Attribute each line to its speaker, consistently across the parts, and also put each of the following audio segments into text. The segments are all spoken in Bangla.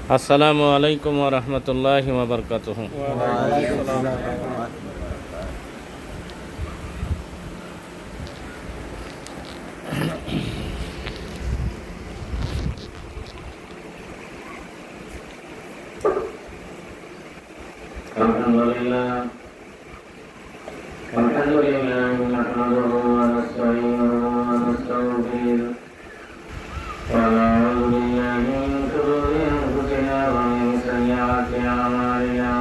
Speaker 1: আসসালামু আলাইকুম ওয়া রাহমাতুল্লাহি ওয়া বারাকাতুহু।
Speaker 2: আলহামদুলিল্লাহ নাহমাদুহু ওয়া নাস্তাঈনুহু ওয়া নাস্তাগফিরুহ ওয়া না'উযু বিল্লাহি মিন শুরুরি আনফুসিনা ওয়া মিন sayyi'ati a'malina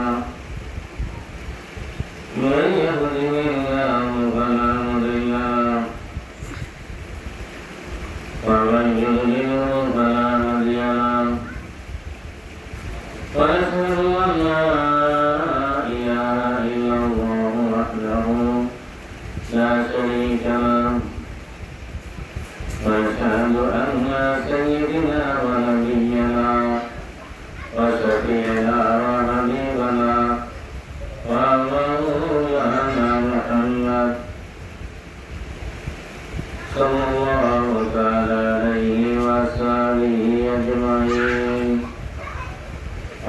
Speaker 2: man yahdihillahu fala mudilla lahu wa man yudlilhu fala hadiya lahu wa ashhadu an la لا شريك له وأشهد أن سيدنا ونبينا وشفيعنا وحبيبنا ومولانا محمد صلى الله تعالى عليه وآله أجمعين.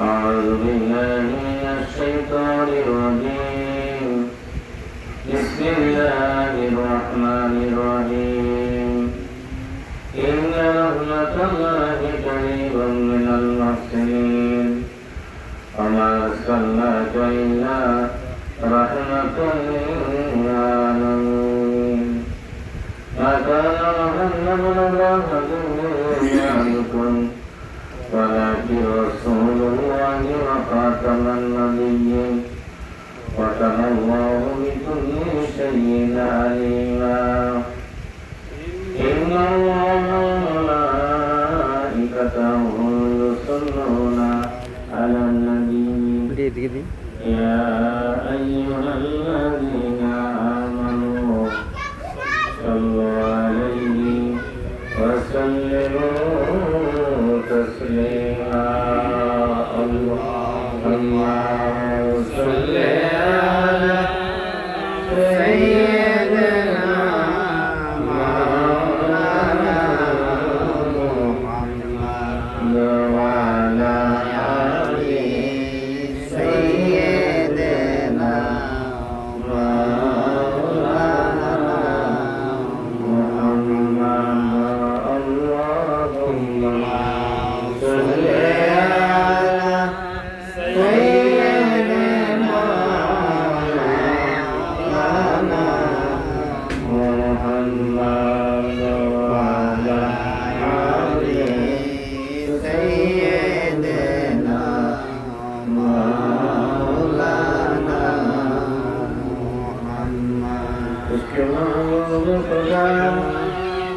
Speaker 2: أعوذ بالله من الشيطان الرجيم. بسم الله الرحمن الرحيم. إن رحمة الله قريب من المحسنين وما أرسلناك إلا رحمة للعالمين. ما كان محمد أحد من رجالكم ولكن رسول الله وخاتم النبيين وكان الله بكل شيء عليما. إن الله وملائكته يصلون على النبي يا أيها الذين آمنوا صلوا عليه وسلموا تسليما. اللهم صل على سيدنا مولانا محمد وعلى آل سيدنا مولانا محمد. اللهم صل على سيدنا مولانا محمد وعلى آل سيدنا مولانا محمد. उसके महबूब खुदा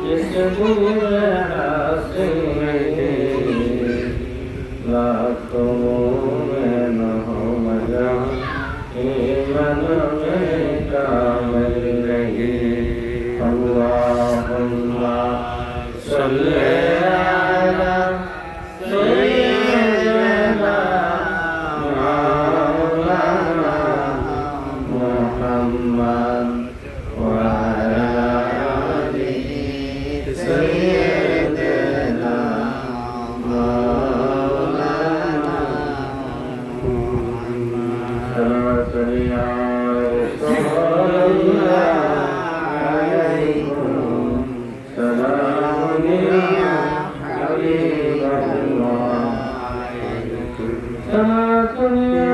Speaker 2: जिस गुल हंसी लाखों में न हो मजा मन में कामिल नहीं. अल्लाहुम्मा सल्ली अला सय्यिदना मौलाना मुहम्मद वअला आलि सय्यिदना मौलाना मुहम्मद. सलाम या हबीब अल्लाह सलाम या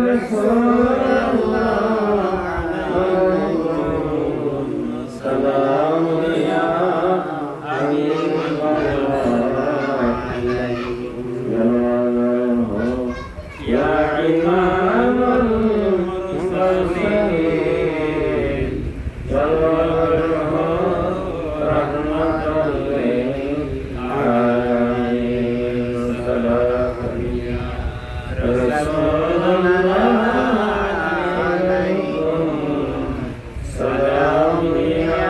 Speaker 2: रसूल अल्लाह सलाम या हबीब अल्लाह या इमाम المرسلين رحمة للعالمين. سلام يا رسول الله عليكم سلام يا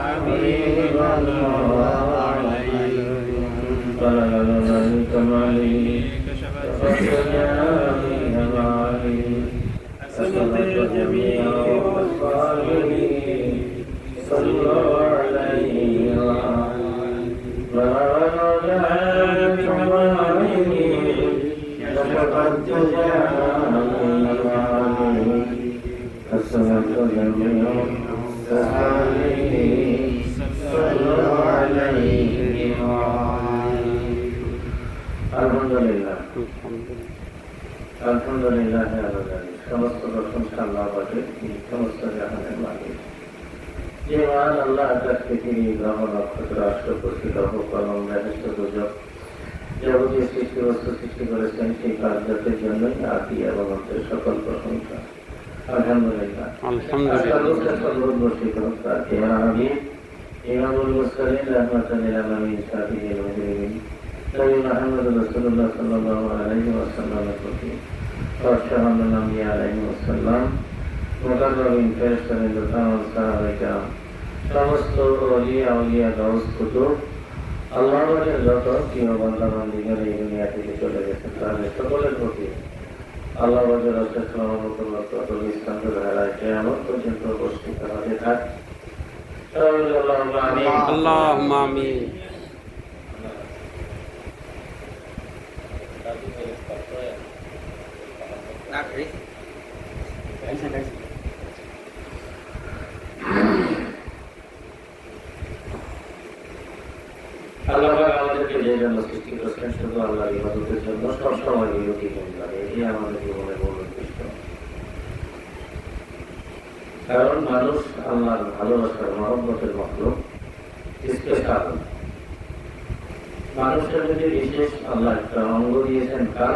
Speaker 2: حبيب الله عليكم. طلب الجميع والصالحين صلوا عليه وعلى آله شفع التجاني الصلاة جميع الصالحين صلوا عليه আলহামদুলিল্লাহ আলহামদুলিল্লাহ সমস্ত প্রশংসা আল্লাহ পাকের, সমস্ত জাহানের মালিক। যে মহান আল্লাহ আকাশ পৃথিবী গ্রহ নক্ষত্র রাষ্ট্রপতি গ্রহ কলম মেঘস্ত গুজব যাবতীয় সৃষ্টি বস্তু সৃষ্টি করেছেন, সেই কার্যের জন্যই আদি এবং অন্তের সকল প্রশংসা আলহামদুলিল্লাহ। ইমামুল মুরসালিন রাহমাতাল লিল আলামিন শাফিউল মুজরিমিন নবী মুহাম্মদ রাসূলুল্লাহ সাল্লাল্লাহু আলাইহি ওয়াসাল্লামের প্রতি সালাম আলাইহি আলাইহি ওয়াসাল্লাম মুকাররমিন ফেরেশতাদের তামাম সাহাবায়ে কেরাম সমস্ত ওলিয়া আউলিয়া গাউস কুতুব আল্লাহর যত প্রিয় বান্দা বান্দীগণ এই দুনিয়া থেকে চলে গেছেন তাদের সকলের প্রতি আল্লাহ ওয়াজের ইসলাম ধারায় কিয়ামত পর্যন্ত উপস্থিত হতে থাক।
Speaker 3: আল্লাহুম্মা আমিন।
Speaker 2: আল্লাহ আমাদেরকে যে জন্য সৃষ্টি করেছেন শুধু আল্লাহর ইবাদতের জন্য, সবসময় বিরতি লাগে, এটি আমাদের জীবনের মূল উদ্দেশ্য। কারণ মানুষ আল্লাহর ভালোবাসার মহব্বতের মতলব স্পেশাল। মানুষের যদি বিশেষ আল্লাহ একটা অঙ্গ দিয়েছেন কাল,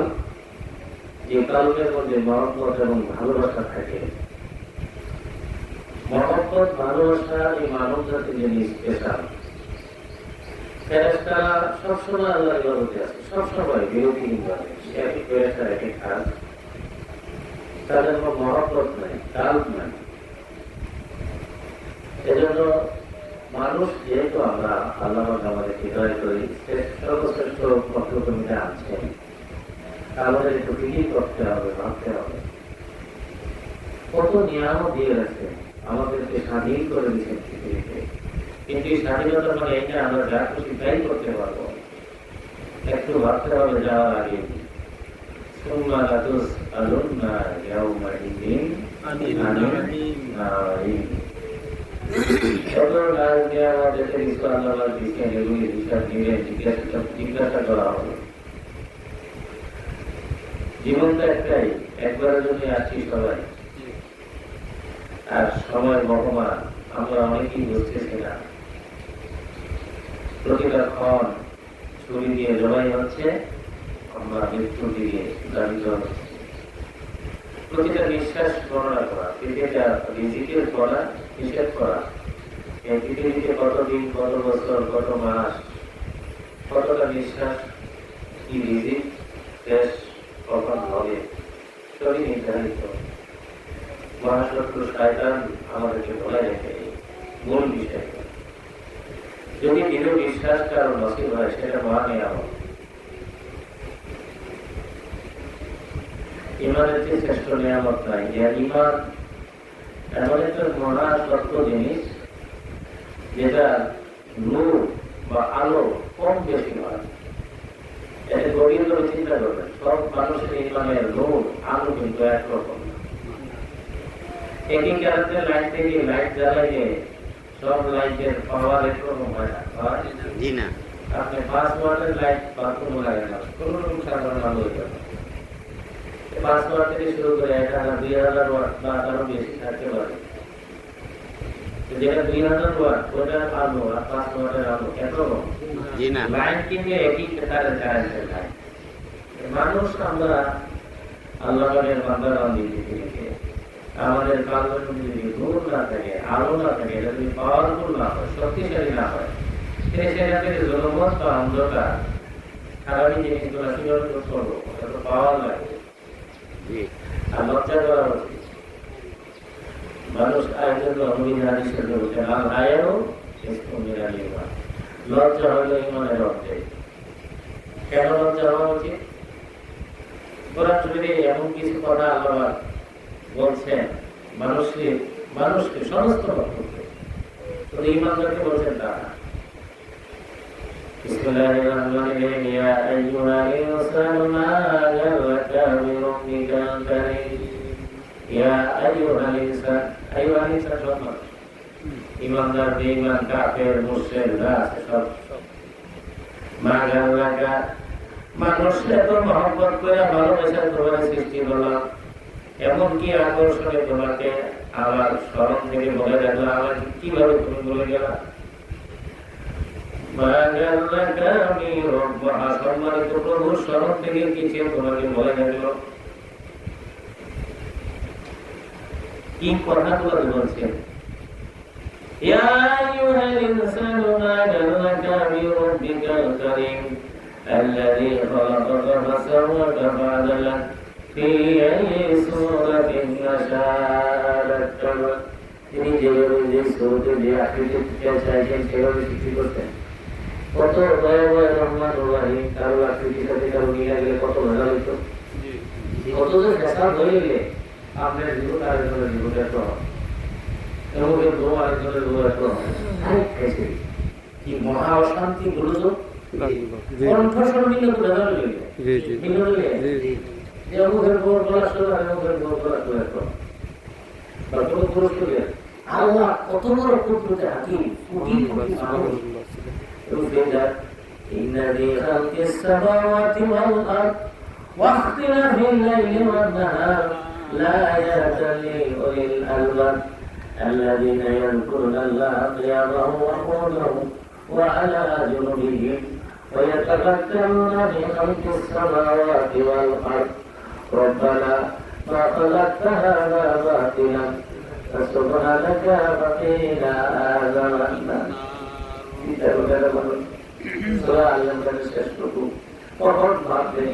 Speaker 2: যে কালকের মধ্যে মহব্বত এবং ভালোবাসা থাকে। মহব্বত ভালোবাসা এই মানব জাতির জন্য স্পেশাল। ফেরেশতারা সবসময় আল্লাহর ইবাদতে আছে, সবসময় বিরতিহীন ভাবে একই ফেরেশতার একই কাজ, তাদের কোনো মহব্বত নাই, কাল নাই। এজন্য মানুষ যেহেতু আমরা আল্লাহ আমাদের হৃদয় করি, সর্বশ্রেষ্ঠ মতলবীতে আনছেন, আমাদের একটু ফিকির করতে হবে, ভাবতে হবে কত নিয়ামত দিয়ে রাখছে, আমাদেরকে স্বাধীন করে দিচ্ছেন পৃথিবীতে। কিন্তু এই স্বাধীনতা মানে এটা আমরা যা খুশি তাই করতে পারবো, একটু ভাবতে হবে যাওয়ার আগে। জিজ্ঞাসা করা হবে, জীবনটা একটাই, একবারের জন্য আছি সবাই, আর সময় বহমান আমরা অনেকেই বুঝতেছি না। প্রতিটা ক্ষণ ছুরি দিয়ে জবাই হচ্ছে, আমরা মৃত্যু দিয়ে দাবিত হচ্ছে। প্রতিটা নিঃশ্বাস গণনা করা, প্রতিটা রিজিকের করা, হিসেব করা, এই পৃথিবীতে কতদিন, কত বছর, কত মাস, কতটা নিঃশ্বাস, কি রিজিক শেষ কখন হবে, সবই নির্ধারিত। মহাশত্রু শয়তান আমাদেরকে বলে রেখে মূল বিষয়। যদি দৃঢ় বিশ্বাস কারো নসিব হয় সেটা মহা নিয়ামত। ইমানের চেয়ে শ্রেষ্ঠ নিয়ামত নাই। ইমান এমন একটা মহা সত্য জিনিস যেটা নূর বা আলো কম বেশি হয়। এটা গভীর করে চিন্তা করবেন, সব মানুষের ইমানের নূর আলো কিন্তু একরকম। একই কারণে লাইট থেকে লাইট জ্বালাইলে সব লাইটের পাওয়ার একরকম হয় না। আপনি 5 ওয়াটের লাইট বাথরুমে লাগান না, কোনো রকম সাধারণ আলো হইতে পারে। 5 ওয়াট থেকে শুরু করে 1000, 2000 ওয়াট বা আরো বেশি থাকতে পারে। যেটা 2000 ওয়াট ওটার আলো আর 5 ওয়াটের আলো একরকম। লাইট কিনলে একই তারে চার্জ দেয়। মানুষ আমরা আল্লাহর বান্দারা দিতে আমাদের কালবের মধ্যে যদি নূর না থাকে, আলো না থাকে, এটা যদি পাওয়ারফুল না হয়, শক্তিশালী না হয়, সেটা থেকে জনমত বা অন্ধকার সারাদিন জিনিসগুলো কিভাবে করবো, ওটা তো পাওয়ার লাগে। আর লজ্জা করা উচিত। মানুষ আয়োজন লজ্জা হইল ইমানের অর্ধেক। কেন লজ্জা হওয়া উচিত? কোরআন শরীফে এমন কিছু কথা আল্লাহ বলছেন মানুষকে সমস্ত পক্ষে, ইমানদারকে বলছেন তারা বিসমিল্লাহির রহমানির রহিম ইয়া আইয়ুহাল ইনসানু মা গাররাকা বিরাব্বিকাল কারীম ইয়া আইয়ুহাল ইনসান সম্মান ইমানদার বেঈমান কাফের মুশরিক রাস সব মা গাররাকা মানুষকে তো মহব্বত করে ভালোবাসা তোমার সৃষ্টি করলাম এমন কি আকর্ষণে তোমাকে আমার স্মরণ থেকে বলে রাখলো আমার কিভাবে তুমি বলে গেলা সম্মানিত প্রভুর স্মরণ থেকে কিছু তোমাকে বলে রাখলো কি কথাগুলো বলছেন ইয়া আইয়ুহাল ইনসানু মা গাররাকা বিরাব্বিকাল কারীম الذي خلقك فسواك فعدلك في أي سورة شاء ركبك তিনি যেভাবে যে স্রোতে যে আকৃতিতে চাইছেন সেভাবে সৃষ্টি করতেন কত দয়াময় রহমান রহিম কারো আকৃতির সাথে কারো মিলা গেলে কত ভালো হইতো কত যে ফেসাদ হয়ে গেলে আপনার জীবন আরেকজনের জীবনের প্রভাব এবং দোয়া আরেকজনের দোয়ার প্রভাব কি মহা অশান্তি গুরুজন কণ্ঠস্বর মিলে তো ভেজাল হয়ে গেল যে অমুকের পর বলা শুরু হয় অমুকের পর বলা শুরু হয় বা কোনো পুরুষ করে আল্লাহ কত বড় কুদরতে হাকিম إن في خلق السماوات والأرض واختلاف الليل والنهار لآيات لأولي الألباب الذين يذكرون الله قياما وقعودا وعلى جنوبهم ويتفكرون في خلق السماوات والأرض ربنا ما خلقت هذا باطلا فسبحانك فقنا عذاب النار سورة الأنفال শেষটুকু কখন ভাববে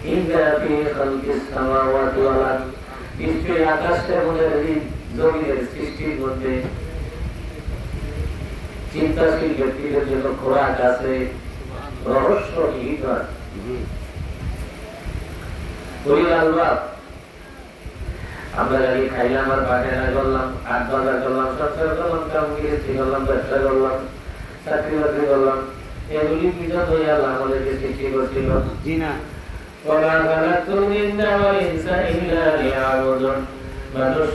Speaker 2: ইন্না ফি খালকিস সামাওয়াতি ওয়াল আরদ নিশ্চয়ই আকাশের মধ্যে জমিনের সৃষ্টির মধ্যে চিন্তাশীল ব্যক্তিদের জন্য খোরাক আছে রহস্য নিহিত আছে আমরা গাড়ি খাইলাম আর বাজার করলাম আট বাজার করলাম সংসার করলাম কাম গৃহস্থী করলাম ব্যবসা করলাম চাকরি বাকরি করলাম এগুলি পিছন হয়ে আল্লাহ আমাদেরকে সৃষ্টি করছিল জি না মানুষ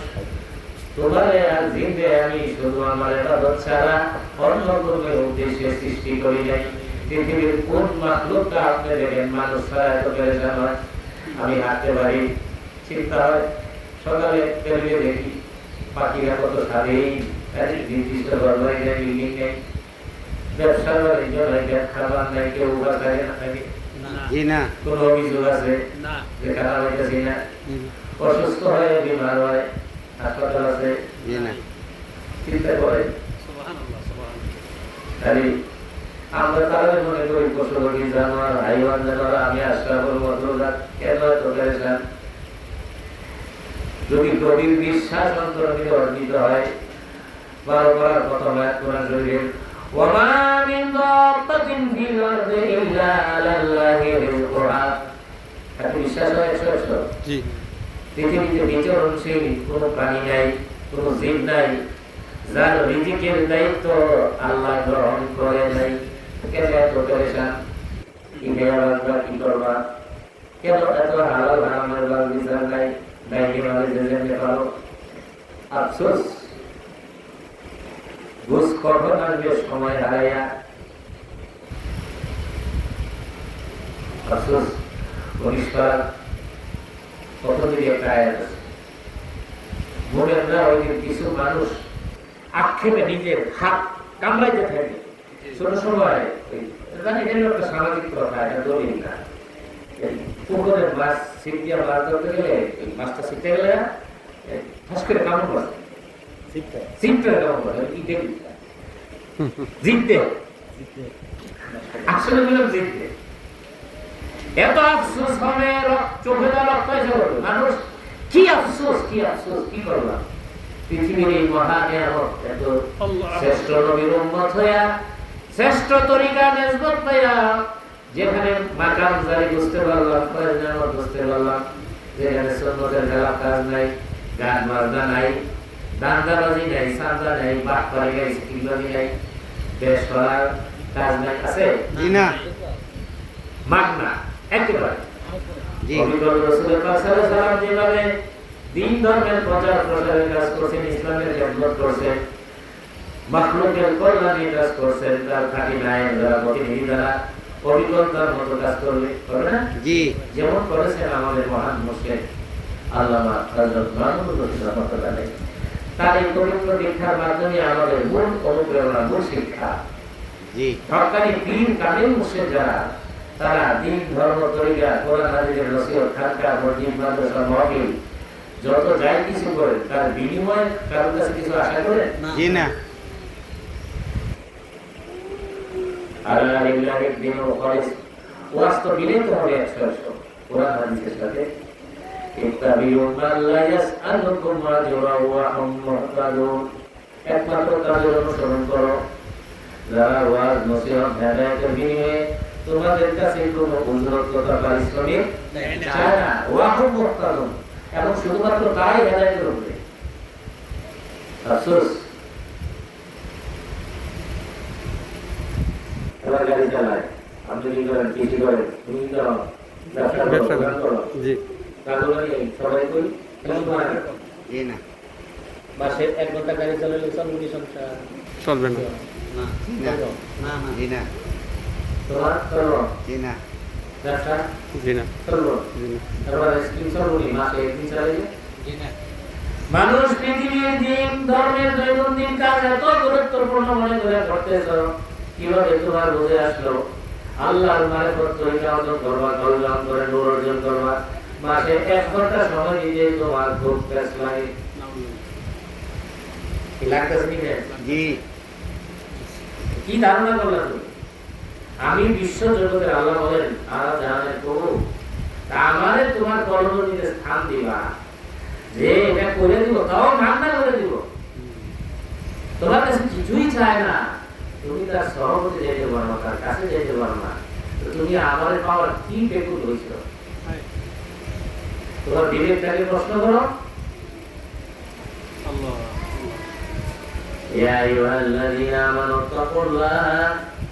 Speaker 2: তোমারে আর জিন্দে আমি শুধু আমার ইবাদত ছাড়া অন্য কোনো উদ্দেশ্যে সৃষ্টি করি নাই পৃথিবীর কোন মাখলুকটা আপনি দেখেন মানুষ ছাড়া এত পেরেশান হয় আমি হাঁটতে পারি চিন্তা হয় সকালে বেরিয়ে দেখি পাখিরা কত সারেই নির্দিষ্ট ঘর বাড়ি নেই বিল্ডিং নেই ব্যবসার বাণিজ্য নাই খাবার নাই কেউ বাসায় না থাকে কোন অভিযোগ আছে যে খারাপ হইতেছি না অসুস্থ হয় বিমার হয় হাসপাতাল আছে চিন্তা করে আমরা তাহলে মনে করি পশু পাখি জানোয়ার হাইওয়ান জানোয়ার আমি আশা করবো কেন এত পেরেশান যদি গভীর বিশ্বাস অন্তরে অর্জিত হয় বারবার প্রথম আয়াত কোরআন শরীফের ওয়ামা মিন দাব্বাতিন ফিল আরদি ইল্লা আলাল্লাহি রিজকুহা এত বিশ্বাস হয় জি পৃথিবীতে বিচরণশীল কোনো প্রাণী নাই কোনো জীব নাই যার রিজিকের দায়িত্ব আল্লাহ গ্রহণ করে নাই কেন এত পেরেশান কি বেয়ারা কি করবা কেন এত হালাল হারামের বিচার নাই ডাইনি মাঝে যেতে পারো আফসোস ঘুষ কখন আসবে সময় হারাইয়া আফসোস পরিষ্কার কত দিকে একটা আয়াত আছে মোমেনরা ওই কিছু মানুষ আক্ষেপে নিজের হাত কামড়াইতে থাকে ছোট সময় একটা সামাজিক কথা এটা দলিল না পুকুরের মাছ ছিপ দিয়ে মাছ ধরতে গেলে মাছটা শিখতে গেলে ফাঁস করে কামড় করে চিপটা কামড় করে ইটে জিততে আসলে বললাম জিততে এত আফসোস হবে চোখে তো রক্ত এসে পড়বে মানুষ কি আফসোস কি করলাম পৃথিবীর এই মহা নিয়ামত এত শ্রেষ্ঠ নবীর উম্মত হইয়া শ্রেষ্ঠ তরিকা নিসবত পাইয়া যেখানে মাকাম জারি বুঝতে পারলাম নিয়ামত বুঝতে পারলাম যেখানে সুন্নতের খেলাফ কাজ নাই গান বাজনা নাই দান্দাবাজি নাই সান্দা নাই বাটপারি নাই স্কিলবাজি নাই দেশ করার কাজ নাই আছে
Speaker 3: জি না
Speaker 2: মাগনা একেবারে
Speaker 3: জি
Speaker 2: পবিত্র রাসূল পাক সাল্লাল্লাহু আলাইহি ওয়াসাল্লাম যেভাবে দ্বীন ধর্মের প্রচার প্রসারের কাজ করছেন, ইসলামের খেদমত করছেন, মাখলুকের কল্যাণের কাজ করছেন, তার খাঁটি নায়েব দ্বারা প্রতিনিধি দ্বারা অভিজ্ঞতার মতো কাজ করবে না
Speaker 3: জি
Speaker 2: যেমন করেছেন আমাদের মহান মুসলিম আল্লামা হযরত মাহমুদ রহমাতুল্লাহ আলাইহি। তার এই পবিত্র দীক্ষার মাধ্যমে আমাদের মূল অনুপ্রেরণা, মূল শিক্ষা
Speaker 3: জি
Speaker 2: সরকারি দিন কামেল মুসলিম যারা তারা দিন ধর্ম তরিকা কোরআন হাদিসের নসিহত খানকা মসজিদ মাদ্রাসা মাহফিল যত যাই কিছু করে তার বিনিময়ে কারোর কাছে কিছু আশা করে
Speaker 3: জি না
Speaker 2: আল্লাহ লিল্লাহির দিন ও খালিস ওয়াস্ত বিলিত হবে 100 কোরআন হাদিসের সাথে ইত্তাবিউ মান লা ইয়াসআলুকুম আজরা ওয়া হুম মুহতাদুন। একমাত্র তাদের অনুসরণ করো যারা ওয়াজ নসিহত হেদায়েতের বিনিময়ে তোমাদের কাছে কোনো উজরত তথা পারিশ্রমিক চায় না, ওয়া হুম মুহতাদুন, এবং শুধুমাত্র তারাই হেদায়েতের উপরে। আফসোস এবার গাড়ি চালায়, আপনি কি করেন, কৃষি করেন, তুমি কি করো, ব্যবসা করো,
Speaker 3: জি
Speaker 2: তাগুলো নিয়ে সবাই করি
Speaker 3: জি না
Speaker 1: মাসে 1 ঘন্টা গাড়ি চালালে চলবে সংসার
Speaker 3: চলবে না
Speaker 1: না
Speaker 3: জি না
Speaker 2: তোমার চলবো
Speaker 3: জি না
Speaker 2: ব্যবসা
Speaker 3: জি না
Speaker 2: চলবো,
Speaker 3: জি না
Speaker 2: তারপরে স্কিম চলবো নি, মাসে একদিন চালাইলে।
Speaker 1: জি না
Speaker 2: মানুষ পৃথিবীর দিন ধর্মের দৈনন্দিন কাজ এত গুরুত্বপূর্ণ মনে করে করতেছ, কিভাবে তোমার বুঝে আসলো আল্লাহর মারিফত তরিকা অর্জন করবা, কল্যাণ করে নূর অর্জন করবা, মাসে 1 ঘন্টা সময় দিলে তোমার খুব প্যাস লাগে, কি লাগতেছে কি না?
Speaker 3: জি
Speaker 2: কি ধারণা করলা তুমি? আমি বিশ্ব জগতের আল্লাহ বলেন আর জাহানের প্রভু, তা আমারে তোমার কর্মনীতে স্থান দিবা, যে এটা করে দিব তাও মান্না করে দিব, তোমার কাছে কিছুই চায় না, তুমি তার সহমতে যেতে পারো না, তার কাছে যেতে পারো না, তো তুমি আমাদের পাওয়ার কি বেকুল হয়েছিল? তোমার বিবেকটাকে প্রশ্ন করো।
Speaker 1: আল্লাহ
Speaker 2: يا أيها الذين آمنوا اتقوا الله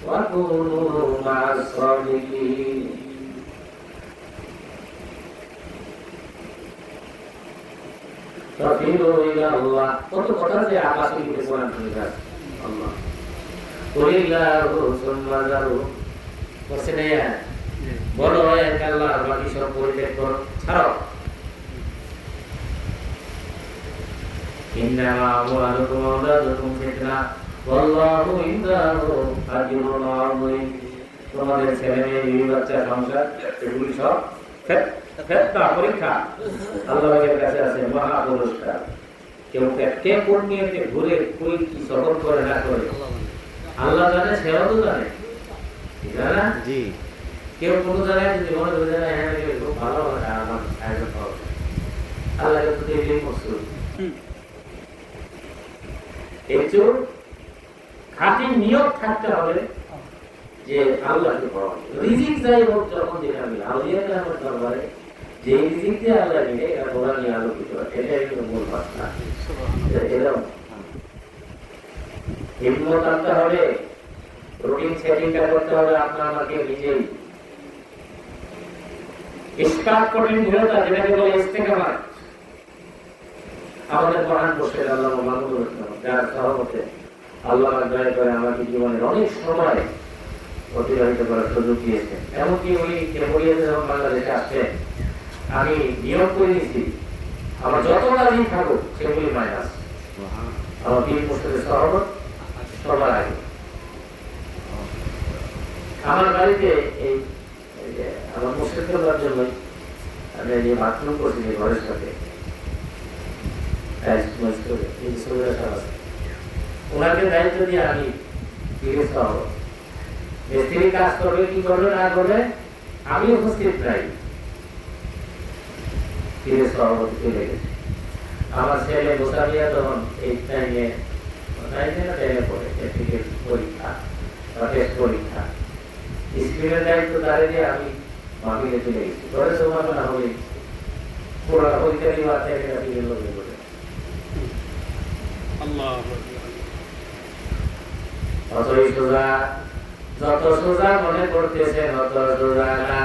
Speaker 2: وكونوا مع الصادقين। تفيروا إلى الله কত কথা যে আকাশে উঠে কোরআন শুনে আল্লাহ কুলিল্লাহু সুম্মা যারু বসে নেই, বলো এক আল্লাহ, বাকি সব পরিত্যাগ করো, ছাড়ো। إنما أموالكم وأولادكم فتنة والله عنده أجر عظيم। তোমাদের ছেলে মেয়ে বিবি বাচ্চা সংসার এগুলি সব ফেতনা পরীক্ষা, আল্লাহর কাছে আছে মহা পুরস্কার। কেউ কে কোন নিয়তে ঘুরে কই কি সফল করে না করে আল্লাহ জানে, সেও তো জানে, জানে না?
Speaker 3: জি
Speaker 2: কেউ কোনো জায়গায় যদি মনে করে না হ্যাঁ খুব ভালো আমার আয়োজন হবে, আল্লাহকে তো দেখলেই মসুর। একটু খাঁটি নিয়ত থাকতে হবে যে আল্লাহকে পাওয়া, রিজিক যাই হোক যখন যেটা মিলে আল্লাহ আমার দরবারে যে রিজিক দিয়ে আল্লাহ মিলে এটা কোরআন নিয়ে আলোকিত হয়, এটাই কিন্তু মূল বার্তা। এরকম হিম্মত আনতে হবে, রুটিন সেটিংটা করতে হবে আপনার আমাকে নিজেই। ইসকাত কঠিন দৃঢ়তা, যেটাকে বলে ইস্তেকামাত, আমাদের মহান মুর্শিদ আল্লামা মাহমুদুর রহমান যার সহমতে আল্লাহ দয়া করে আমাকে জীবনের অনেক সময় অতিবাহিত করার সুযোগ দিয়েছেন। এমনকি উনি কেবলিয়াতে যখন বাংলাদেশে আসছেন, আমি নিয়োগ করে নিয়েছি আমার যতটা দিন থাকুক সেগুলি মাইনাস, আমার পীর মুর্শিদের সহমত সবার আগে। আমার বাড়িতে এই আমার মুর্শিদ করার জন্য আমি যে বাথরুম করছি যে ঘরের সাথে ওনাকে দায়িত্ব দিয়ে আমি মিস্ত্রি কাজ করবে কি করবে না করবে আমি উপস্থিত নাই, সভাপতি চলে গেছে। আমার ছেলে মোসামিয়া তখন এই টাইমে পড়ে পরীক্ষা বা টেস্ট পরীক্ষা, স্ক্রিনের দায়িত্ব দাঁড়িয়ে দিয়ে আমি মামিকে চলে গেছি, ঘরে সময় না হলে পুরো পরীক্ষা দিয়ে যত সোজা মনে করতেছেন অত সোজা না।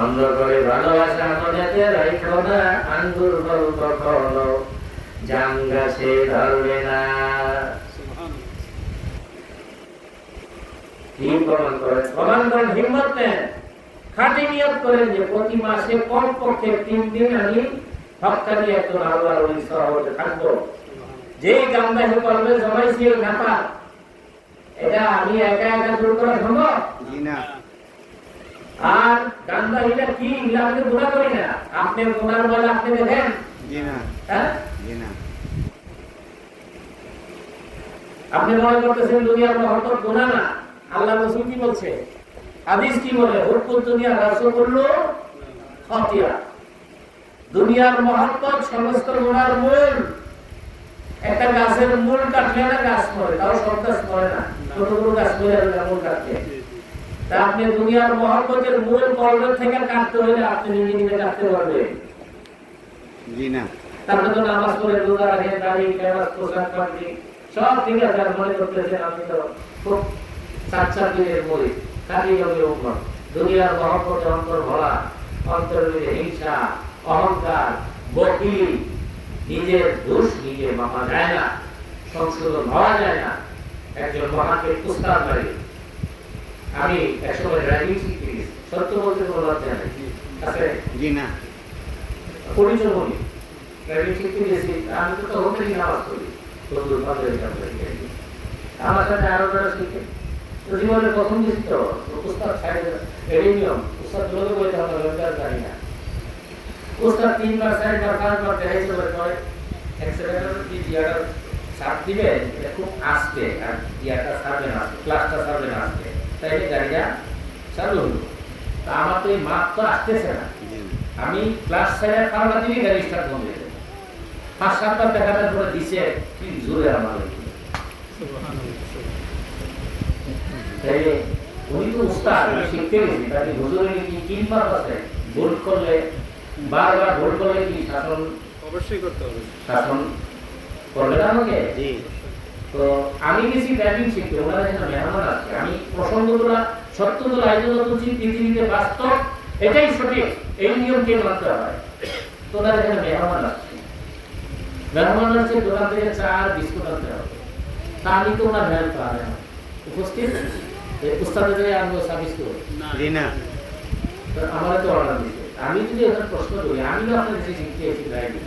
Speaker 2: অন্ধ করে ভালোবাসা মনেতে রাখো না, আঙ্গুর ফল কখনো জাম গাছে ধরবে না। কি প্রমাণ করেন? প্রমাণ করেন, হিম্মত নেন, খাঁটি নিয়ত করেন যে প্রতি মাসে কমপক্ষে 3 দিন আমি হক্কানি একজন আল্লাহর ওলি সহবতে থাকবো। যেই গামদাহি করবে জমাইছি ওই ঘাটা, এটা আমি একা একা দূর করা সম্ভব?
Speaker 3: জি না।
Speaker 2: আর গামদাহিটা কি? আমি গুণা করি না, আপনি গুণার বলে আপনি দেখেন।
Speaker 3: জি না।
Speaker 2: হ্যাঁ,
Speaker 3: জি না।
Speaker 2: আপনি মনে করতেছেন দুনিয়ার মহব্বত গুনাহ না। আল্লাহ রাসূল কি বলছে? হাদিস কি বলে? হুকুম দুনিয়া রাসূলুল্লাহ খাতিয়া। দুনিয়ার মহব্বত সমস্ত গুনার মূল। একটা গাছের মূল কাটলে না গাছ মরে, তাও সব গাছ মরে না, কতগুলো গাছ মরে যাবে মূল কাটলে। তা আপনি দুনিয়ার মহব্বতের মূল কলবের থেকে কাটতে হলে আপনি নিজে নিজে কাটতে পারবেন।
Speaker 3: জি না।
Speaker 2: তারপরে তো নামাজ পড়ে, রোজা রাখেন, দাড়ি, কেরাত, পোশাক পাতি সব ঠিক আছে। আর মনে করতেছেন আপনি তো খুব সাচ্চা দিনের মরি, কাজী জমির উম্মত। দুনিয়ার মহব্বতে অন্তর ভরা, অন্তরের হিংসা, অহংকার, বকিলি, নিজের দোষ নিজে মাপা যায় না, সংশোধন হওয়া যায় না। একজন মহাকে উস্তাদ বাড়ি, আমি একসময় ড্রাইভিং শিখতে গেছি, সত্য বলতে কোনো লজ্জা নেই আছে।
Speaker 3: জি না।
Speaker 2: পরিচয় বলি, ড্রাইভিং শিখতে গেছি, আমি তো তখন থেকে নামাজ পড়ি, বন্ধুর বান্ধবের কাছে গেছি। আমার সাথে আরো যারা শিখে, তো জীবনে প্রথম গেছি তো উস্তাদ সাইড এরই নিয়ম, উস্তাদ গুলোকে বলতে হবে, লজ্জা জানি না। উস্তাদ 3 বার 4 বার 5 বার দেখাইছে, পরে অ্যাক্সিলেটর কি গিয়ার সাপ দিবে, এটা খুব আস্তে, আর গিয়ারটা ছাড়বে না, ক্লাসটা ছাড়বে না আস্তে, তাই গাড়িটা চালু হলো। তা আমার তো এই মাপ তো আসতেছে না, আমি ক্লাস ছেড়ে কারণা দিবি গাড়ি স্টার্ট বন্ধ হয়ে যাবে। 5-7 বার দেখাটার পরে দিছে, কি জোরে আমার তাইলে উনি তো উস্তাদ, আমি শিখতে গেছি, তাহলে হুজুরের কি কিনবার আছে? ভুল করলে বারবার ভুল করলে কি শাসন
Speaker 4: অবশ্যই করতে হবে,
Speaker 2: শাসন করবে না আমাকে?
Speaker 3: জি।
Speaker 2: তো আমি গেছি ড্রাইভিং শিখতে, ওনারা যেন মেহমান আছে, আমি প্রসঙ্গগুলা সত্যগুলো আয়োজন করছি, পৃথিবীতে বাস্তব, এটাই সঠিক, এই নিয়মকে মানতে হয়। তো ওনারা যেন মেহমান আসছে, মেহমান আসছে, দোকান থেকে চা আর বিস্কুট আনতে হবে। তা আমি তো ওনার হেল্প পাবে না, উপস্থিত উস্তাদের জায়গায় আনবো চা বিস্কুট?
Speaker 3: জি না।
Speaker 2: আমার তো অর্ডার দিচ্ছে। আমি যদি এখানে প্রশ্ন করি, আমি তো আপনার কাছে শিখতে এসেছি ড্রাইভিং,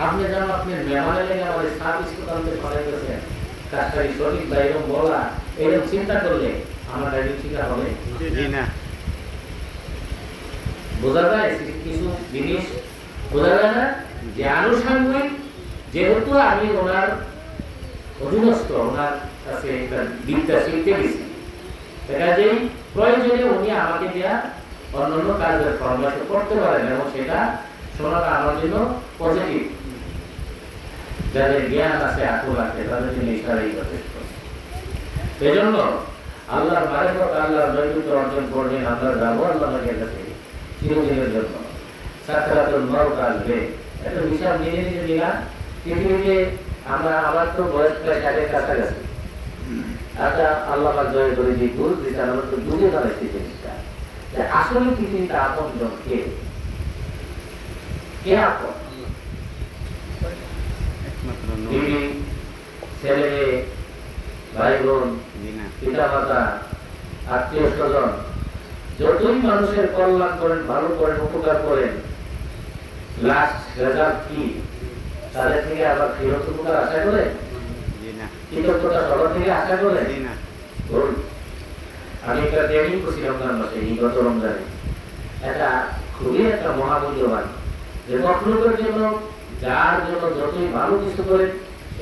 Speaker 2: আপনি যেন আপনি মেহমানের লেগে আমাদের চা বিস্কুট আনতে খরচ করেছেন, কাজটা সঠিক বা এরকম বলা, এরকম চিন্তা করলে আমার ড্রাইভিং শিখা হবে?
Speaker 3: জি না।
Speaker 2: বোঝা যায় কিছু জিনিস, বোঝা যায় না যে আনুষঙ্গিক, যেহেতু আমি ওনার অধীনস্থ, ওনার কাছে একটা বিদ্যা শিখতে গেছি, কাজেই প্রয়োজনে উনি আমাকে দেয়া অন্যান্য কাজের পরামর্শ করতে পারেন, এবং সেটা শোনাটা আমার জন্য পজিটিভ। যাদের জ্ঞান আছে, আকল আছে, তাদের জন্য ইশারাই যথেষ্ট। সেজন্য আল্লাহর মারিফত, আল্লাহর নৈকট্য অর্জন করবেন, আল্লাহর যাবো আল্লাহর কাছে চিরদিনের জন্য। সাকরাতুল মউত আসবে, একটা বিশাল মেনে নিতে দিলাম। পৃথিবীতে আমরা, আমার তো বয়স প্রায় 60-এর কাছাকাছি। আচ্ছা, আল্লাহ পাক জয় করে যে গুরু দিতে আমরা তো বুঝে ফেলেছি জিনিসটা, যে আসলে পৃথিবীতে আপন জন কে? কে আপন?
Speaker 3: একমাত্র
Speaker 2: বিবি, ছেলে, ভাই বোন,
Speaker 3: জি না।
Speaker 2: পিতা মাতা, আত্মীয় স্বজন, যতই মানুষের কল্যাণ করেন, ভালো করেন, উপকার করেন, লাস্ট রেজাল্ট কি? তাদের থেকে আবার ফেরত উপকার আশা করে?
Speaker 3: জি না।
Speaker 2: কৃতজ্ঞতা সবার থেকে আশা করে?
Speaker 3: জি না।
Speaker 2: ভুল। আমি একটা ট্রেনিং করছি রমজান মাসে, এই গত রমজানে, এটা খুবই একটা মহামূল্যবান, যে মখলুকের জন্য, যার জন্য যতই ভালো কিছু করে,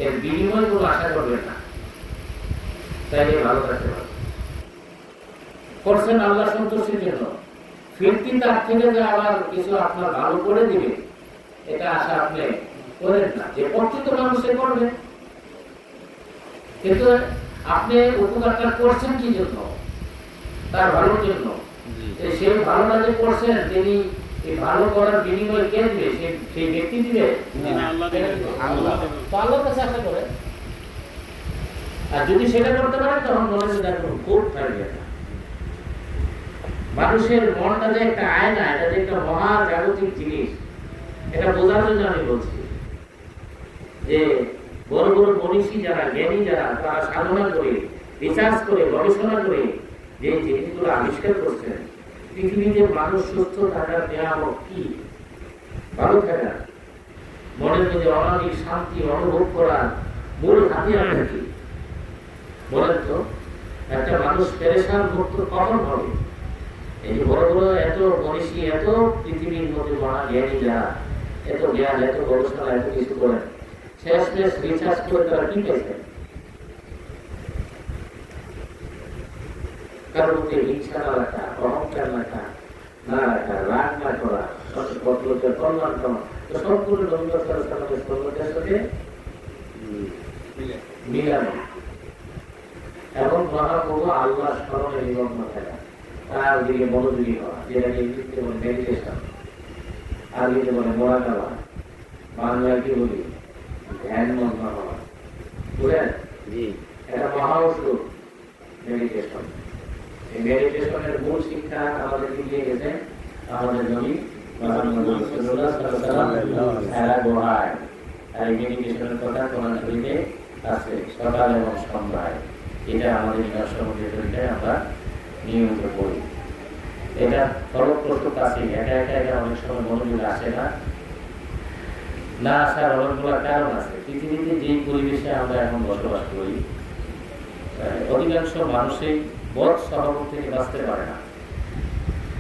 Speaker 2: এর বিনিময় কোনো আশা করবেন না, তাইলে ভালো থাকতে পারবে। করছেন আল্লাহ সন্তুষ্টির জন্য, ফিরতি তার থেকে যে আবার কিছু আপনার ভালো করে দিবে, এটা আশা আপনি করেন না, যে প্রকৃত মানুষে করবে। কিন্তু আপনি উপকারটা করছেন কি জন্য? তার ভালোর জন্য। সেই ভালোটা যে করছেন, তিনি এই ভালো করার বিনিময় কে দিবে? সেই ব্যক্তি দিবে?
Speaker 4: আল্লাহ দিবেন।
Speaker 3: আল্লাহ।
Speaker 2: তো আল্লাহর কাছে আশা করে।
Speaker 1: আর যদি সেটা করতে পারে তখন বলেন যে তার কোনো কোর্ট থাকবে না। মানুষের মনটা যে একটা আয়না, এটা যে একটা মহা জাগতিক জিনিস, এটা বোঝার জন্য আমি বলছি যে বড় বড় মনীষী যারা, জ্ঞানী যারা, তারা সাধনা করে, রিসার্চ করে, গবেষণা করে যে জিনিসগুলো আবিষ্কার করছেন, পৃথিবীতে মানুষ সুস্থ থাকার নিয়ামক কি? ভালো থাকা, মনের মধ্যে অনাবিল শান্তি অনুভব করার মূল হাতিয়ারটা কি বলেন তো? একটা মানুষ পেরেশান মুক্ত কখন হবে? এই যে বড় বড় এত মনীষী, এত পৃথিবীর মধ্যে মহা জ্ঞানী যারা, এত জ্ঞান, এত গবেষণা, এত কিছু করেন, শেষমেশ রিসার্চ করে তারা কি পেয়েছেন? কারোর মধ্যে হিংসা না রাখা, অহংকার না রাখা, রাগ না করা, লোকের কল্যাণ করা, তো সবগুলো নবীর সাথে মিলানো এবং মহাপ্রভু আল্লাহ স্মরণে নিমগ্ন থাকা, তার দিকে মনোযোগী হওয়া, যেটাকে ইংরেজিতে বলে মেডিটেশন, আরবিতে বলে মোরাকাবা, বাংলায় কি বলি ধ্যান মগ্ন হওয়া। বুঝলেন? এটা মহা ওষুধ মেডিটেশন। এই মেডিটেশনের মূল শিক্ষা আমাদের দিয়ে গেছে আমাদের নবী মুহাম্মদ রাসূলুল্লাহ সাল্লাল্লাহু আলাইহি ওয়াসাল্লাম। আর এই মেডিটেশনের কথা কোরআন শরীফে আছে, সকাল এবং সন্ধ্যায়। এটা আমাদের ইমামে আমরা নিয়মিত পড়ি। এটা ফলপ্রসূ কাছে একা অনেক সময় মনোযোগ আসে না আসার অনেকগুলো কারণ আছে। পৃথিবীতে যে পরিবেশে আমরা এখন বসবাস করি, অধিকাংশ মানুষই বদ স্বভাব থেকে বাঁচতে পারে না।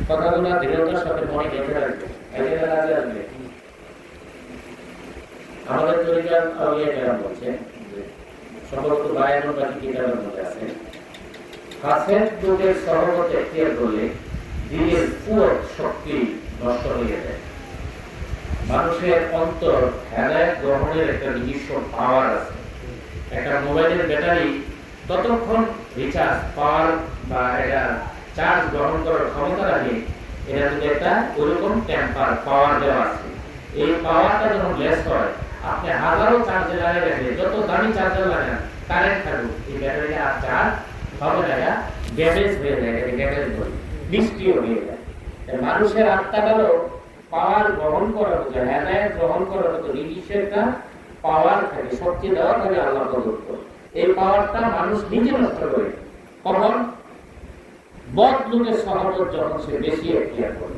Speaker 1: কথাগুলো দৃঢ়তার সাথে মনে গেঁথে রাখবে, আসবে। আমাদের তরিকার আউলিয়া কেরাম বলছে, সম্ভবত বায়ানুর বাকি কিতাবের মধ্যে আছে, হাসেদ লোকের সহবত এখতিয়ার করলে দিনের কুয়ত শক্তি নষ্ট হয়ে যায়। মানুষের অন্তর হেদায়েত গ্রহণের একটা নিজস্ব পাওয়ার আছে। একটা মোবাইলের ব্যাটারি ততক্ষণ রিচার্জ পাওয়ার বা এটা চার্জ গ্রহণ করার ক্ষমতা রাখে, এটা যদি একটা ওইরকম টেম্পার পাওয়ার দেওয়া আছে। এই পাওয়ারটা যখন লেস হয়, আপনি হাজারো চার্জে লাগিয়ে রাখলে, যত দামি চার্জার লাগান, কারেন্ট থাকুক, এই ব্যাটারিটা আর চার্জ হবে না, ড্যামেজ হয়ে যায়, ড্যামেজ হয়ে নিষ্ক্রিয় হয়ে যায়। মানুষের আত্মাটারও পাওয়ার গ্রহণ করার মতো, হেদায়েত গ্রহণ করার মতো নিজস্ব একটা পাওয়ার থাকে, শক্তি দেওয়া থাকে আল্লাহ প্রদত্ত। এই পাওয়ারটা মানুষ নিজে নষ্ট করে কখন? বদ লোকের সহবত যখন সে বেশি এখতিয়ার করে।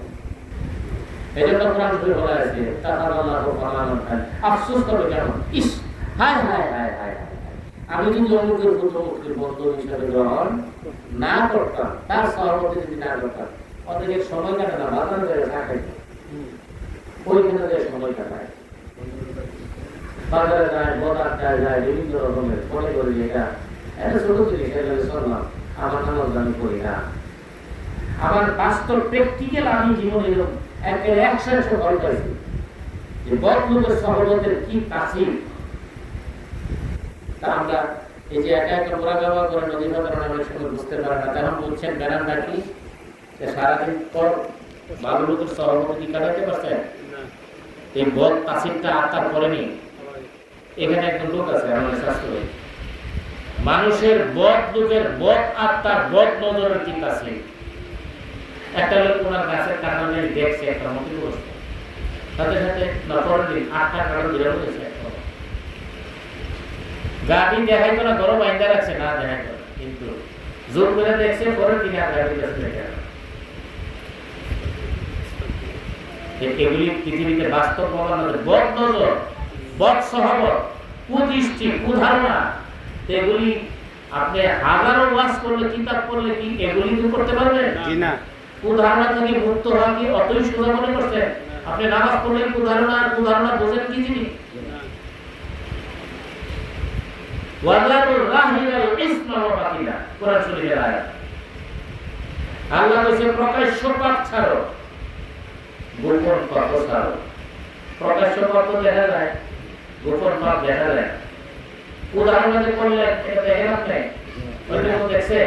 Speaker 1: এই জন্য কোরআন শরীফে বলা আছে, তাআলাল্লাহু ফালামান খান, আফসোস করবে কেন? ইস, হায় হায় হায় হায়, আমি যদি অমুকের মুখের বন্ধু হিসাবে গ্রহণ না করতাম, তার সহবতে যদি না করতাম, অনেকের সময় কাটে না, বাজার জায়গায় থাকে, ওইখানে যায় সময় কাটায়, বাজারে যায়, বদারটায় যায়, বিভিন্ন রকমের মনে করি এটা ছোট জিনিস, শুনলাম আমার নামাজ আমি করি না। আমার বাস্তব প্র্যাকটিক্যাল আমি জীবনে 100 ফল পাইছি যে বদ লোকের সহবতের কি তাসির। তা আমরা এই যে একা মোরাকাবা করে নদী ভাঙার অনেক সময় বুঝতে পারে না, তখন বলছেন বেড়ান নাকি সারাদিন পর ভালো লোকের সহবত কি কাটাতে পারছে? এই বদ তাসিরটা আত্মার করেনি। এখানে একজন লোক আছে আমাদের শাস্ত্রে, মানুষের বদ লোকের বদ আত্মার বদ নজরের কি তাসির। একটা লোক ওনার গাছের কারণে দেখছে একটা মন্ত্রী বসছে, সাথে সাথে পরের দিন 8টা কারণ ধরে বলেছে, গাড়ি দেখাইতো না, গরম আইন্দা রাখছে না দেখাইতো, কিন্তু জোর করে দেখছে, পরের দিন আর গাড়ি কাছে দেখে। এগুলি পৃথিবীতে বাস্তব প্রমাণ। বদ নজর, বদ স্বভাবত, কুদৃষ্টি, কুধারণা, এগুলি আপনি হাজারো ওয়াজ করলে, কিতাব করলে কি এগুলি কি করতে পারবেন? না। কুধারণা থেকে মুক্ত হওয়া কি অতই সোজা মনে করছেন? আপনি নামাজ পড়লে কুধারণা বোঝেন কি জিনিস? ওয়াজারুর রাহিলাল ইসমা ওয়া বাতিলা, কোরআন শরীফের আয়াত। আল্লাহ বলেছে প্রকাশ্য পাপ ছাড়ো, গোপন পাপ ছাড়ো। প্রকাশ্য পাপ তো দেখা যায়, গোপন পাপ দেখা যায়। কুধারণা যে করলে এটা দেখেন আপনি, ওইটা তো দেখছে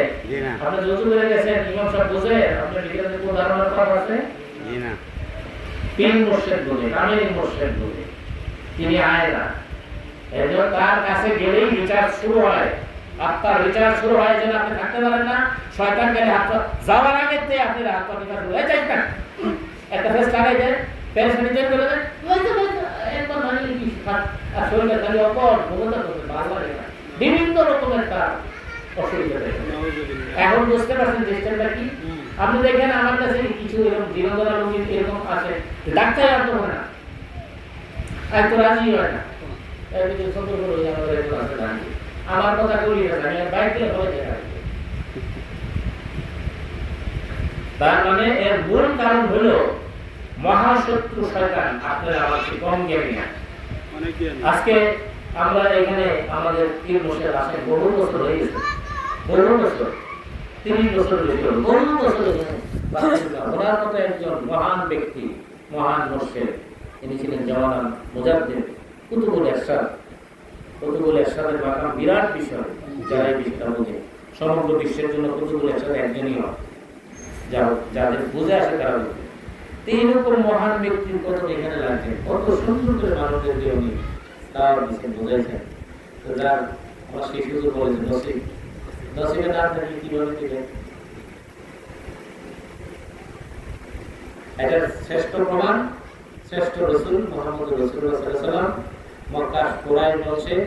Speaker 1: আপনি যুজু করে গেছেন, ইমাম সাহেব বুঝে আপনার ভিতরে কুধারণার পাপ আছে? জি না। পীর মুর্শিদ বুঝে, কামিল মুর্শিদ বুঝে, তিনি আয় না। এজন্য তার কাছে গেলেই বিচার শুরু হয়। আপনার রিচার্জ শুরু হয় যেন আপনি থাকতে পারেন না, শয়তান গেলে হাত যাওয়ার আগে আপনি হাত পা টিকা শুরু হয়ে যায় না, একটা ফেস লাগাই দেন, পেরেশানি তৈরি করে দেন, এরপর মানে কি আর শরীরে খালি অপর ভোগতা করতে ভালো লাগে না, বিভিন্ন রকমের তার অসুবিধা দেখেন। এখন বুঝতে পারছেন সিস্টেমটা কি? আপনি দেখেন আমার কাছে কিছু এরকম জীবনধারা রোগী এরকম আছে, ডাক্তার আর তো হয় না, আর তো রাজি হয় না, সতর্ক হয়ে আমাদের একজন আছে রাজি, আমার কথা বলি না, আমি বাইক দিয়ে হয়ে যায়। তার মানে এর মূল কারণ হলো মহাশত্রু শয়তান আপনার আমার কম জ্ঞানী না। আজকে আমরা এখানে আমাদের পীর মুর্শিদ আছেন, বহু বছর হয়ে গেছে, বহু বছর, 30 বছর হয়েছিল, বহু বছর ওনার মতো একজন মহান ব্যক্তি, মহান মুর্শিদ, তিনি ছিলেন জওয়ান মুজাদ্দিদ কুতুবুল ইরশাদ। কুতুবুল ইরশাদের মাকাম বিরাট বিষয়, যারা এই বিষয়টা বোঝে, সমগ্র বিশ্বের জন্য কুতুবুল ইরশাদ একজনই হয়, যাদের বুঝে আসে তারা বুঝে। এইরকম মহান ব্যক্তির কথা এখানে লাগছে, কত সুন্দর করে মানুষদের দিয়ে উনি তার দিচ্ছেন, বোঝাইছেন। তো যার আমার সেই সুযোগ বলেছেন নসিব, নসিবের নাম থাকি কিভাবে দিলেন, এটা শ্রেষ্ঠ প্রমাণ, শ্রেষ্ঠ রসুল মুহাম্মদ রাসূলুল্লাহ সাল্লাল্লাহু আলাইহি ওয়াসাল্লাম মক্কা কুরাইশ বংশে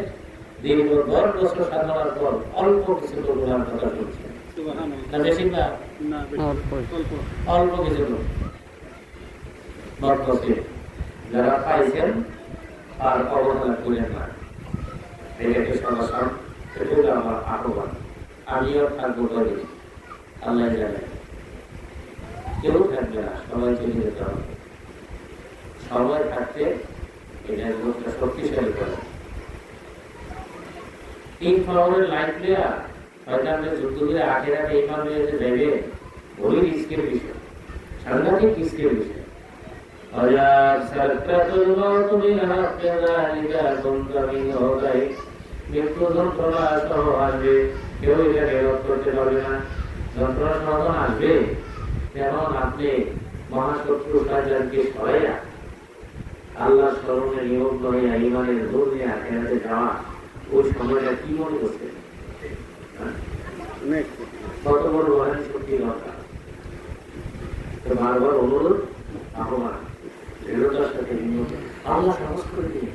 Speaker 1: দীর্ঘ 10 বছর সাধনার পর অল্প কিছু লোক গোলাম প্রকাশ করছে, সুবহানাল্লাহ, না বেশি না, অল্প কিছু লোক মক্কাতে যারা পাইছেন আর অবহেলা করেন না, এটাকে সমাধান, এটা আমার আহ্বান। আমিও থাকবো করে, আল্লাহ জানে কেউ থাকবে না, সবাই চলে যেতে হবে। সময় থাকতে এটা লোকটা শক্তিশালী করে। 3 পাওয়ারের লাইন প্লেয়ার হয়তো আমরা যুদ্ধ করে আখেরাতে ইমান নিয়ে যাবে, বড়ই রিস্কের বিষয়, সাংঘাতিক রিস্কের বিষয়। আয়াত সারকাতুল মাউত বিহা যালিকা কুনতা মিনহু গাই, মৃত্যু যন্ত্রণা সহ আসবে, কেউ এটাকে রোধ করতে পারবে না, যন্ত্রণা সহ আসবে। যেমন আপনি মহাশত্রু শয়তানকে সরাইয়া আল্লাহ স্মরণে নিমগ্ন হইয়া ইমানের দৌড় নিয়ে আখেরাতে যাওয়া, ওই সময়টা কি মনে করছে? কত বড় মহান শক্তি দরকার। বারবার অনুরোধ, আহ্বান, দৃঢ়তার সাথে আল্লাহ সাহস করে দিন,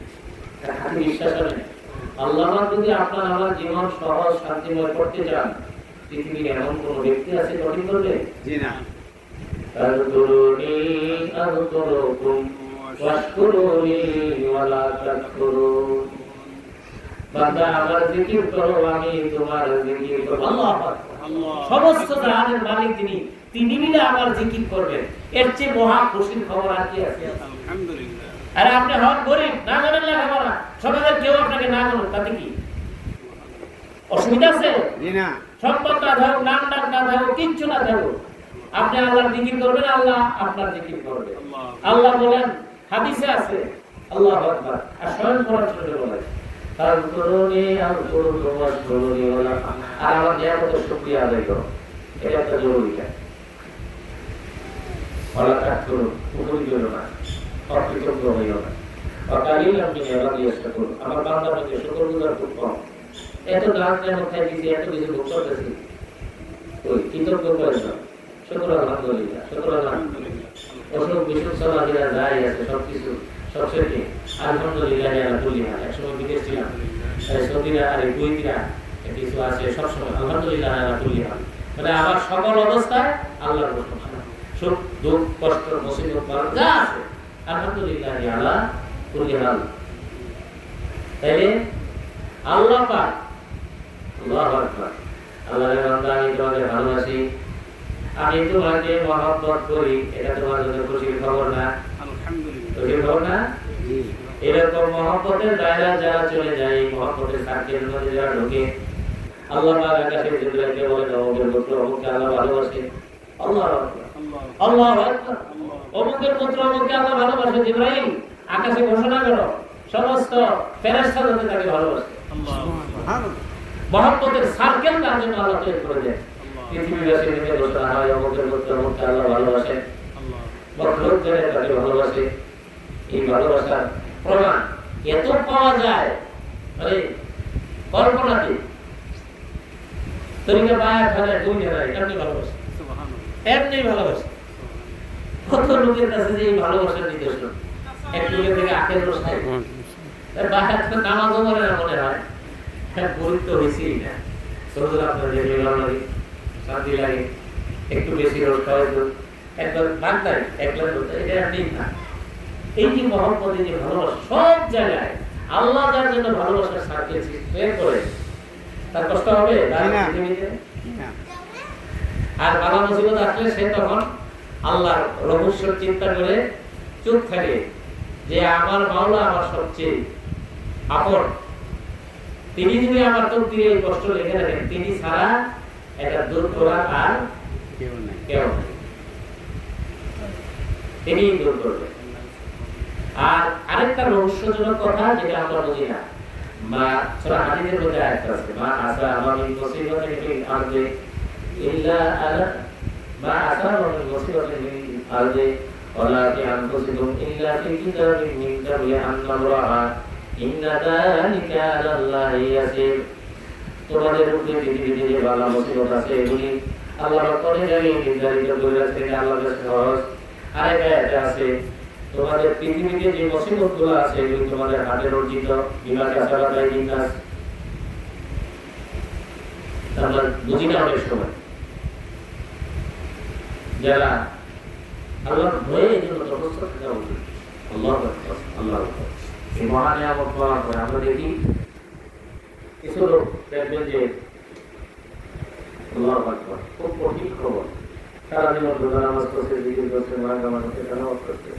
Speaker 1: হাতে বিশ্বাস আনেন। আল্লাহ যদি আপনার আমার জীবন সহজ শান্তিময় করতে চান, পৃথিবীর এমন কোন ব্যক্তি আছে কঠিন করবে? জি না। আযকুরুনি আযকুরুকুম ওয়াশকুরুনি ওয়ালা তাকফুরুন। বান্দা আমার জিকির করো, আমি তোমার জিকির করব। আল্লাহু আকবার। সমস্ত জাহানের মালিক তিনি, তিনি মিলে আমার জিকির করবেন, এর চেয়ে মহা খুশির খবর আর কি আছে? আলহামদুলিল্লাহ। আর আপনি হন গরিব, না জানেন লেখাপড়া, সমাজের কেউ আপনাকে না জানুক, তাতে কি অসুবিধা আছে? জি না। সম্পদ না থাকুক, নাম ডাক না থাকুক, কিচ্ছু না থাকুক, আপনি আল্লাহর জিকির করবেন, আল্লাহ আপনার জিকির করবে। আল্লাহ বলেন, হাদিসে আছে, আল্লাহু আকবার। আর স্বয়ং কোরআন শরীফে বলেন, আযকুরুনি আযকুরুকুম ওয়াশকুরুনি ওয়ালা, আর আমার নিয়ামতের শুকরিয়া আদায় করো, এটা একটা জরুরি কাজ। ওয়ালা তাকফুরুন, কুফরি করো না, অকৃতজ্ঞ হইও না। ওয়াকালিলাম মিন ইবাদি ইয়াশকুর, আমার বান্দার মধ্যে শুকরগুজার খুব কম। এত দান যেমন খাইতেছি, এত কিছু ভোগ করতেছি, ওই কৃতজ্ঞ করে না, শুকর আলহামদুলিল্লাহ, শুকর আলহামদুলিল্লাহ। অসুখ বিসুখ চলাফেরা যাই আছে, সবকিছু সবশেষে আলহামদুলিল্লাহ। একসময় বিদেশ ছিলাম, সৌদিরা আর কুয়েতিরা কিছু আছে, সবসময় আলহামদুলিল্লাহ আলহামদুলিল্লাহ, মানে আমার সকল অবস্থায় আল্লাহর প্রশংসা, সুখ দুঃখ কষ্ট মুসিবত যা আছে আলহামদুলিল্লাহ আলা কুল্লি হাল। তাইলে আল্লাহ পাক, আল্লাহু আকবার, আল্লাহর বান্দা, আমি তোমাকে ভালোবাসি, আমি তোমাকে মহব্বত করি, এটা তোমার জন্য খুশির খবর না? আলহামদুলিল্লাহ, খুশির খবর না? এরকম মহব্বতের দায়রা যারা চলে যায়, মহব্বতের সার্কেলের মধ্যে যারা ঢোকে, আল্লাহ পাক আকাশে জিবরাইলকে বলেন, অমুকের পুত্র অমুককে আল্লাহ ভালোবাসে। আল্লাহু আকবার, আল্লাহু আকবার। অমুকের পুত্র অমুককে আল্লাহ ভালোবাসে, জিবরাইল আকাশে ঘোষণা করো, সমস্ত ফেরেশতারা তাকে ভালোবাসে। মহব্বতের সার্কেল তার জন্য আল্লাহ তৈরি করে দেন। পৃথিবীবাসীর দিকে ঘোষণা হয়, অমুকের পুত্র অমুককে আল্লাহ ভালোবাসে, মখলুক যারা তাকে ভালোবাসে। এই ভালোবাসার প্রমাণ এত পাওয়া যায়, মানে কল্পনাতে তরিকা বায়াত হলে দুই হাজার এমনি ভালোবাসে, এমনি ভালোবাসে। কত লোকের কাছে যে এই ভালোবাসার নিদর্শন, এক লোকের থেকে আখের রোজ নেই, বায়াত নামাজও মনে না মনে হয়, হ্যাঁ গুরুত্ব হয়েছেই না। সরজুর আপনার দেখলে ভালো লাগে, শান্তি লাগে, একটু বেশি রোজ খাওয়াই তো একবার বাগদাই একবার এটা ঠিক না। এই যে মহব্বত, এই যে ভালোবাসা সব জায়গায় আল্লাহ যার জন্য ভালোবাসার সার্কেল সৃষ্টি করে, তার কষ্ট হবে পৃথিবীতে। আর বাবা মুসিবত আসলে সে তখন আল্লাহর রহস্য চিন্তা করে চুপ থাকে যে আমার মাওলা আমার সবচেয়ে আপন, তিনি যদি আমার তকদিরে এই কষ্ট লিখে রাখেন, তিনি ছাড়া এটা দূর করার আর কেউ নাই, তিনি দূর করবেন। আর আরেকটা রহস্যজনক কথা যেটা আমরা বুঝি না, মা সূরা হাদীদের মধ্যে আয়াত আছে, মা আসা আমামিন মুসিবাতিন ফিল আরদি ইল্লা আলা মা আসা আমামিন মুসিবাতিন ফিল আরদি ওয়ালা ফি আনফুসিকুম ইল্লা ফি কিতাবিন মিন ক্বাবলি আন নাবরাহা ইন্না যালিকা আলাল্লাহি ইয়াসির। তোমাদের উপরে পৃথিবীতে যে বালা মুসিবত আছে এগুলি আল্লাহ করে জানি নির্ধারিত করে রাখছেন, আল্লাহর কাছে সহজ। আরেক আয়াতে আছে তোমাদের পৃথিবীতে যে মুসিবতগুলো আছে এগুলো তোমাদের হাতের অর্জিত, বিমা কাসাবাত আইদিন নাস। আমরা বুঝি না অনেক সময়, যারা আল্লাহর ভয়ে এই জন্য তপস্যা থাকা উচিত। আল্লাহু আকবার, আল্লাহু আকবার। এই মহান নিয়ামত পাওয়ার পরে আমরা দেখি কিছু লোক দেখবেন যে আল্লাহু আকবার খুব কঠিন খবর, সারাদিন রোজা নামাজ করছে, জিকির করছে, মাহফিল করছে, তেলাওয়াত করছে,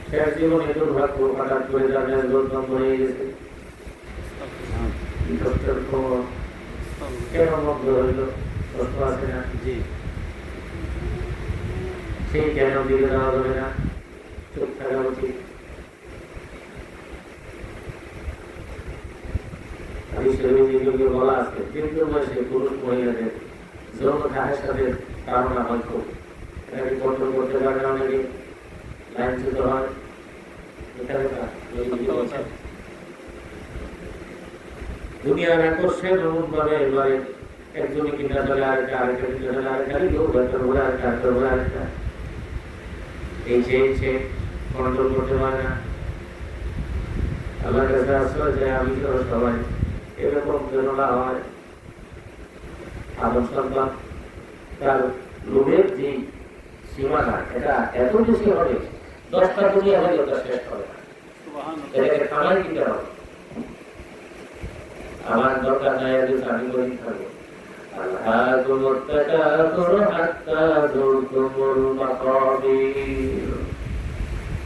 Speaker 1: শেষ জীবনে দুর্ভাগ্য হঠাৎ করে যাদের লোকজন হয়ে গেছে, কষ্টের খবর কেন মগ্ন হইল, কষ্ট আছে না, সেই কেন দিকে দেওয়া যাবে না, চুপ থাকা উচিত। বলা আছে দীর্ঘ বয়সে পুরুষ মহিলাদের যৌন ঘাসের সাথে কারণা হয় খুব, এটাকে কন্ট্রোল করতে পারে না, অনেকে লাইনচ্যুত হয়। দুনিয়ার আকর্ষণ এমন ভাবে এবারে একজনে কিনা চলে আরেকটা, আরেকটা কিনা চলে আরেকটা, আরেকটা বলে আরেকটা, এই সে কন্ট্রোল করতে পারে না। আল্লাহর কাছে আশ্রয় যে আমি সবাই এরকম যেন না হয়। আদম সন্তান তার লোভের যে সীমানা এটা এত বেশি হবে, 10টা দুনিয়া হলে ওটা শেষ হবে না, এটাকে থামাই দিতে হবে। আমার দরকার নাই যে আমি করি থাকবো।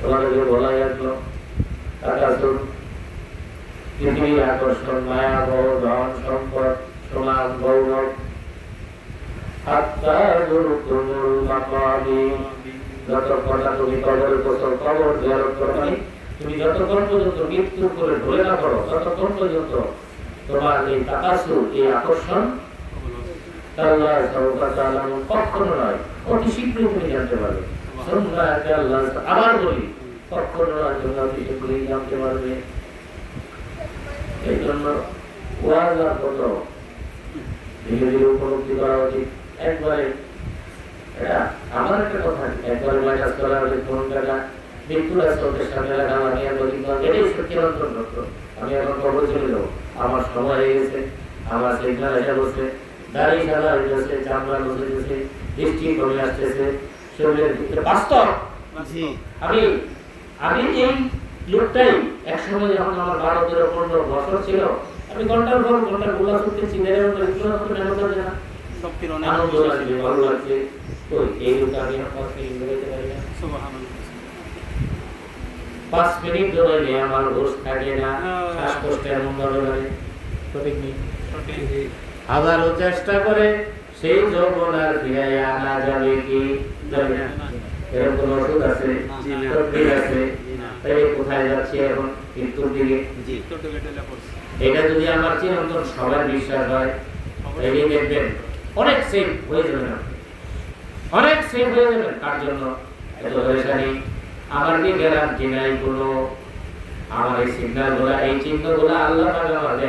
Speaker 1: তোমাদেরকে বলা আসলো পৃথিবীর আকর্ষণ, মায়া, ভোগ, ধন সম্পদ, সমাজ, গৌরব, যতক্ষণ না তুমি কবরের গোসল, কবর জিয়ারত করবে, তুমি যতক্ষণ পর্যন্ত মৃত্যুর করে ঢলে না করো, ততক্ষণ পর্যন্ত তোমার এই তাকাসুর, এই আকর্ষণ কখনো নয়, অতি শীঘ্রই তুমি জানতে পারবে। আবার বলি, কখনো নয়, তুমি অতি শীঘ্রই জানতে পারবে। এই জন্য ওয়াজ আর কত ধীরে ধীরে উপলব্ধি করা উচিত। একবারে আমার একটা কথা, একবারে মাইনাস করা হলে কোন টাকা মৃত্যুর স্রোতের সামনে লাগা আমি এটাই সত্যিকার সত্য। আমি এখন কবর চলে যাবো, আমার সময় হয়ে গেছে, আমার সিগন্যাল এসে বসছে, দাড়ি সাদা হয়ে যাচ্ছে, চামড়া বসে গেছে, বৃষ্টি কমে আসতেছে, শরীরের ভিতরে বাস্তব। আমি এই লোকটাই একসময় যখন আমার 12-15 বছর ছিল, আমি ঘন্টার পর ঘন্টা গোলা করতে চিন্তা আনন্দ লাগছে, ভালো লাগছে। এই লোকটা আমি 5 মিনিট ধরে আমার হোশ থাকে না, শ্বাসকষ্ট এমন ভাবে লাগে, সঠিক নেই। হাজারো চেষ্টা করে সেই যৌবন আর ফিরে আনা যাবে কি? এরকম ওষুধ আছে, আছে, কোথায় যাচ্ছে এখন? মৃত্যুর দিকে। এটা যদি আমার চিরন্তন সবার বিশ্বাস হয়, দেখবেন অনেক সেভ হয়ে যাবে না, অনেক সেভ হয়ে যাবে। তার জন্য এত পরেশানি। আমার কি গ্যারান্টি নাই কোনো? আমার এই সিগন্যাল গুলা, এই চিহ্ন গুলা আল্লাহ আমাকে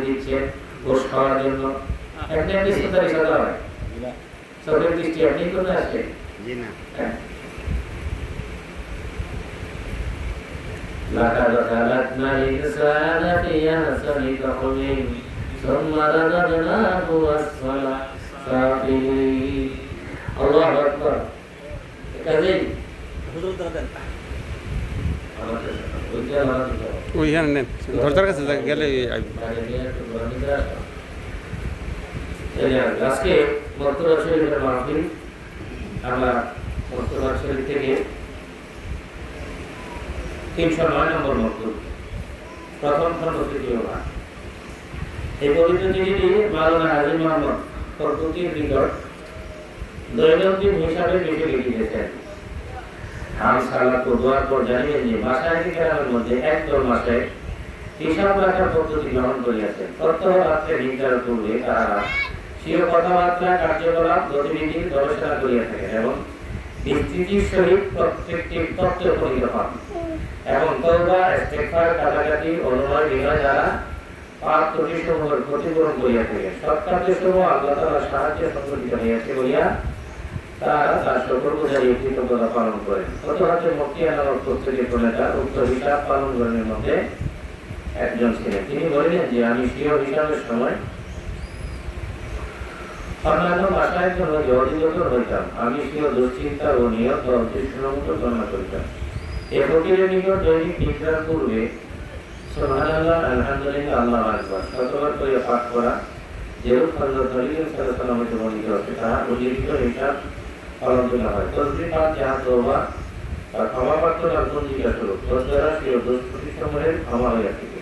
Speaker 1: দিচ্ছে ঘোষ খাওয়ার জন্য। এমনি এমনি সুতারি সাদা হয় চোখের দৃষ্টি এমনি করে আসে
Speaker 3: জি না
Speaker 1: لقد خلقنا الإنسان في أحسن تقويم ثم رددناه أسفل سافلين الله أكبر কাজেই
Speaker 3: ওইখানে নেন ধরতার কাছে গেলে
Speaker 1: আজকে মর্তবা শরীফের মাহফিল আমরা মর্তবা শরীফ থেকে 309 নম্বর মক্তব প্রথম খণ্ড তৃতীয় ভাগ এই পবিত্র চিঠিটি মাওলানা হাজী মোহাম্মদ ফরদৌসীর নিকট দৈনন্দিন হিসাবে লিখে লিখেছেন। আম সালাত ও দোয়ার পর জানিয়ে যে মাসায়েখ কেরামের মধ্যে একদল মাসায়েখ হিসাব রাখার পদ্ধতি গ্রহণ করিয়াছেন। প্রত্যহ রাত্রে নির্ধারণ পূর্বে তারা স্বীয় কথাবার্তা কার্যকলাপ গতিবিধি গবেষণা করিয়া থাকেন এবং বিস্তৃতির সহিত প্রত্যেকটি তত্ত্বে উপনীত হন এবং তওবা ইস্তিগফার কাটাকাটি অনুনয় বিনয় দ্বারা পাপ ত্রুটিসমূহের ক্ষতিপূরণ করিয়া থাকেন। সৎকার্যসমূহ আল্লাহ তাআলার সাহায্যে সংগঠিত হইয়াছে বলিয়া তারা তার শুকরগুজারি কৃতজ্ঞতা পালন করেন। হযরত মক্কিয়া নামক প্রত্যেকের প্রণেতা উক্ত হিসাব পালনকারীদের মধ্যে একজন ছিলেন। তিনি বলিলেন যে আমি স্বীয় হিসাবের সময় অন্যান্য মাসায়েখদের মধ্যে অধিকতর হইতাম। আমি স্বীয় দুশ্চিন্তা ও নিয়ত ও উদ্দেশ্যমতো গণনা করিতাম। এ ফকিরের নিকট দৈনিক নিদ্রার পূর্বে সুবহানাল্লাহ আলহামদুলিল্লাহ আল্লাহু আকবার শতবার করে পাঠ করা যেরূপ হযরত নবী সাল্লাল্লাহু আলাইহি ওয়াসাল্লাম হতে বর্ণিত আছে তাহা উল্লিখিত হিসাব পালন করা হয়। তসবিহ পাঠ যাহা তওবা আর ক্ষমা প্রার্থনার পঞ্জিকা স্বরূপ তদ্বারা স্বীয় দোষ ত্রুটিসমূহের ক্ষমা হইয়া থাকে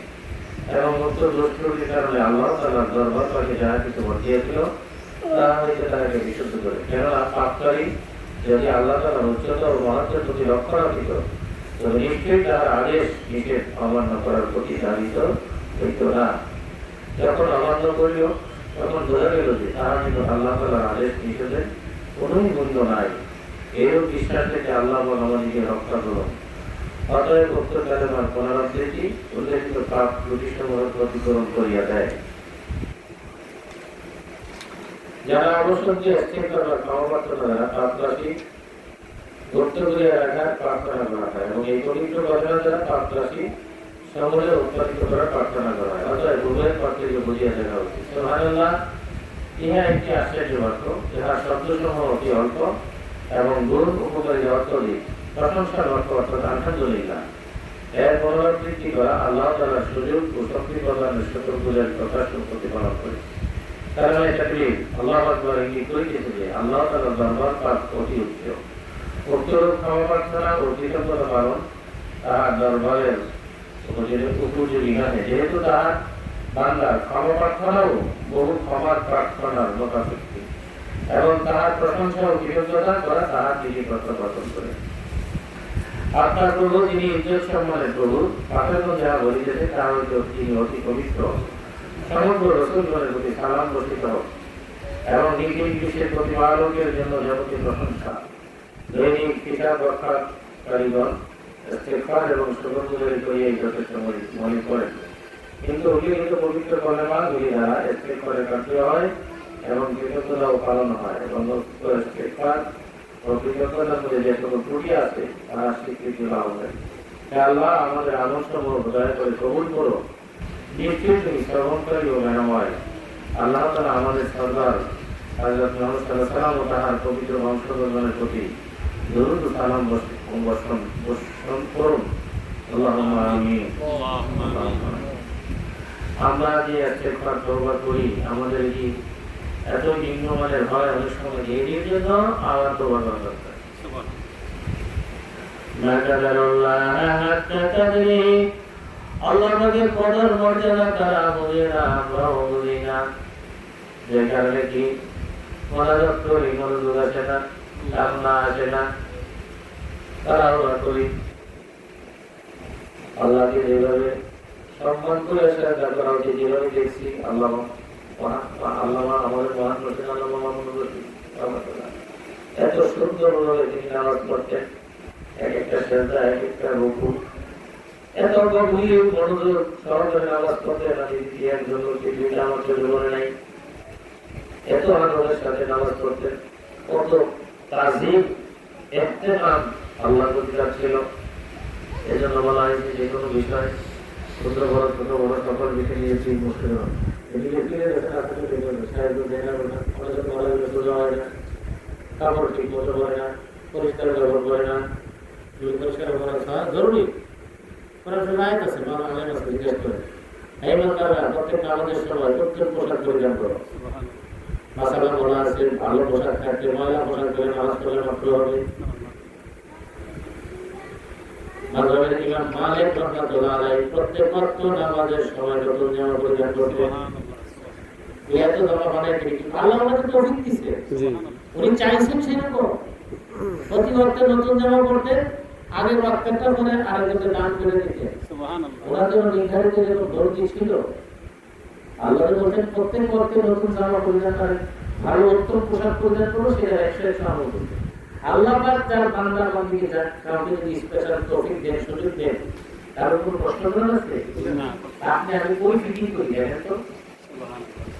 Speaker 1: এবং মুক্ত দোষ ত্রুটির কারণে আল্লাহ তাআলার দরবার পাশে যাহা কিছু ঘটিয়াছিল তাহা হইতে তাহাকে বিশুদ্ধ করে। কেননা পাপকারী যদি আল্লাহ তাআলার উচ্চতা ও মহত্বের প্রতি লক্ষ্য রাখিত তবে নিশ্চয়ই তাহার আদেশ নিষেধ অমান্য করার প্রতি ধাবিত হইত না। যখন অমান্য করিল তখন বোঝা গেল যে তাহার নিকট আল্লাহ তাআলার আদেশ নিষেধের কোনই মূল্য নাই। এইরূপ বিশ্বাস থেকে আল্লাহ আমাদেরকে রক্ষা করুন। অতএব উক্ত কালেমার পুনরাবৃত্তি উল্লেখিত পাপ ত্রুটিসমূহের ক্ষতিপূরণ করিয়া দেয়। যারা অবসর দিয়ে ইস্তিগফার বা ক্ষমা প্রার্থনা দ্বারা পাপ রাশি গুপ্ত করিয়া রাখার প্রার্থনা করা হয় এবং এই পবিত্র বচন দ্বারা পাপ রাশি সমূলে উৎপাদিত করার প্রার্থনা করা হয়। অতএব উভয়ের পার্থক্য বুঝিয়া দেখা উচিত। সুবহানাল্লাহ ইহা একটি আশ্চর্য বাক্য যাহার শব্দসমূহ অতি অল্প এবং গুণ উপকারী অর্থ দিক প্রশংসার অর্থ অর্থাৎ আলহামদুলিল্লাহ। এর পুনরাবৃত্তি করা আল্লাহ তাআলার সুযোগ ও শক্তি প্রদানের শুকরগুজারি প্রকাশ প্রতিপালন করে। কারণ এটা কি আল্লাহু আকবার ইঙ্গিত করিতেছে যে আল্লাহ তাআলার দরবার পাক অতি উচ্চ। উক্তরূপ ক্ষমা প্রার্থনা ও কৃতজ্ঞতা পালন তাহার দরবারের উপযোগী নহে, যেহেতু তাহার বান্দার ক্ষমা প্রার্থনাও বহু ক্ষমার প্রার্থনার মোকাবিকি এবং তাহার প্রশংসা ও কৃতজ্ঞতা করা তাহার নিজে প্রত্যাবর্তন করে। আপনার প্রভু তিনি ইজ্জত সম্মানের প্রভু পাঠানো যাহা বলিতেছে তাহা হইতে তিনি অতি পবিত্র। সমগ্র রাসূলগণের প্রতি সালাম বর্ষিত হোক এবং নিজ নিজ বিশ্বের প্রতিপালকের জন্য যাবতীয় প্রশংসা। দৈনিক হিসাব রক্ষাকারীগণ ইস্তিগফার এবং শুকরগুজারি করিয়াই যথেষ্ট মনে করেন, কিন্তু উল্লিখিত পবিত্র কলেমাগুলি দ্বারা ইস্তিগফারের কার্য হয় এবং কৃতজ্ঞতাও পালন হয় এবং ইস্তিগফার ও কৃতজ্ঞতার মধ্যে যে সকল ত্রুটি আছে তাহা স্বীকৃতি লাভ হয়। হে আল্লাহ, আমাদের আমলসমূহ দয়া করে কবুল করো। নিশ্চয়ই তুমি শ্রবণকারী ও জ্ঞানময়। আল্লাহ তাআলা আমাদের সরদার হযরত মুহাম্মদ সাল্লাল্লাহু আলাইহি ওয়াসাল্লাম ও তাহার পবিত্র বংশধরগণের প্রতি দরুদ ও সালাম বর্ষণ করুন। আল্লাহুম্মা আমিন। আমরা যে ইস্তিগফার তওবা করি আমাদের কি এত নিম্নমানের হয় অনেক সময় এর জন্য আবার তওবা করা দরকার। আল্লাহর কদর মর্যাদা তারা বোঝে না, আমরাও বুঝি না, যে কারণে কি মনোযোগ করি, মনোযোগ আসে না, কামনা আসে না, তারা আমরা করি। আল্লাহকে যেভাবে সম্মান করে আসে তারপর আমরা যেভাবে দেখছি আল্লাহ আমাদের মহান রসুল আল্লাহ মাহমুদ রসুল এত সুন্দরভাবে তিনি নামাজ পড়তেন, এক একটা সেজদা, এক একটা রুকু, এত গভীর মনোযোগ সহকারে নামাজ পড়তেন। আমি একজন লোককে দুইটা আমার চোখে মনে নাই, এত আনন্দের সাথে নামাজ পড়তেন, কত তাজিম ইহতিরাম আল্লাহর প্রতি ছিল। এজন্য বলা হয়েছে যে কোনো বিষয় ছোট বড় সকল বিষয় নিয়ে ঠিক মুশকিল নয়। এদিকে ফিরে গেছে আপনাকে দেখবেন সাহেব দেখা না, অনেক ভালো সোজা হয় না, কাপড় ঠিক মতো হয় না, পরিষ্কার ব্যবহার করে না, পরিষ্কার করা জরুরি। করার জন্য আয়াত আছে, মানা আলেম আছে, জিজ্ঞেস করে এই মানকারা প্রত্যেক নামাজের সময় প্রত্যেক পোশাক পরিধান করো। মাসালা বলা আছে ভালো পোশাক থাকলে ময়লা পোশাক পরে নামাজ পড়লে মাত্র হবে। মাযহাবের ইমাম মালিক রাহমাতুল্লাহ আলাইহি প্রত্যেক ওয়াক্ত নামাজের সময় নতুন জামা পরিধান করতেন। এত জামা বানায় কি আল্লাহ আমাদের তৌফিক দিয়েছে,
Speaker 3: জি
Speaker 1: উনি চাইছেন সেরকম প্রতি ওয়াক্তে নতুন জামা পরতেন, আগের ওয়াক্তটা পরে আরেকজনকে দান করে দিতেন। সুবহানাল্লাহ, ওনার জন্য নির্ধারিত যে দরদি ছিল। আল্লাহ বলেন প্রত্যেক ওয়াক্তে নতুন জামা পরিধান করেন, ভালো উত্তম পোশাক পরিধান করো, সেটা 100 আমল করবে। আল্লাহ পাক যার বান্দা বান্দিকে যার কাউকে যদি স্পেশাল তৌফিক দেন, সুযোগ দেন, তার উপর প্রশ্ন করা আছে না। আপনি আমি ওই ফিটিং করি দেখেন তো,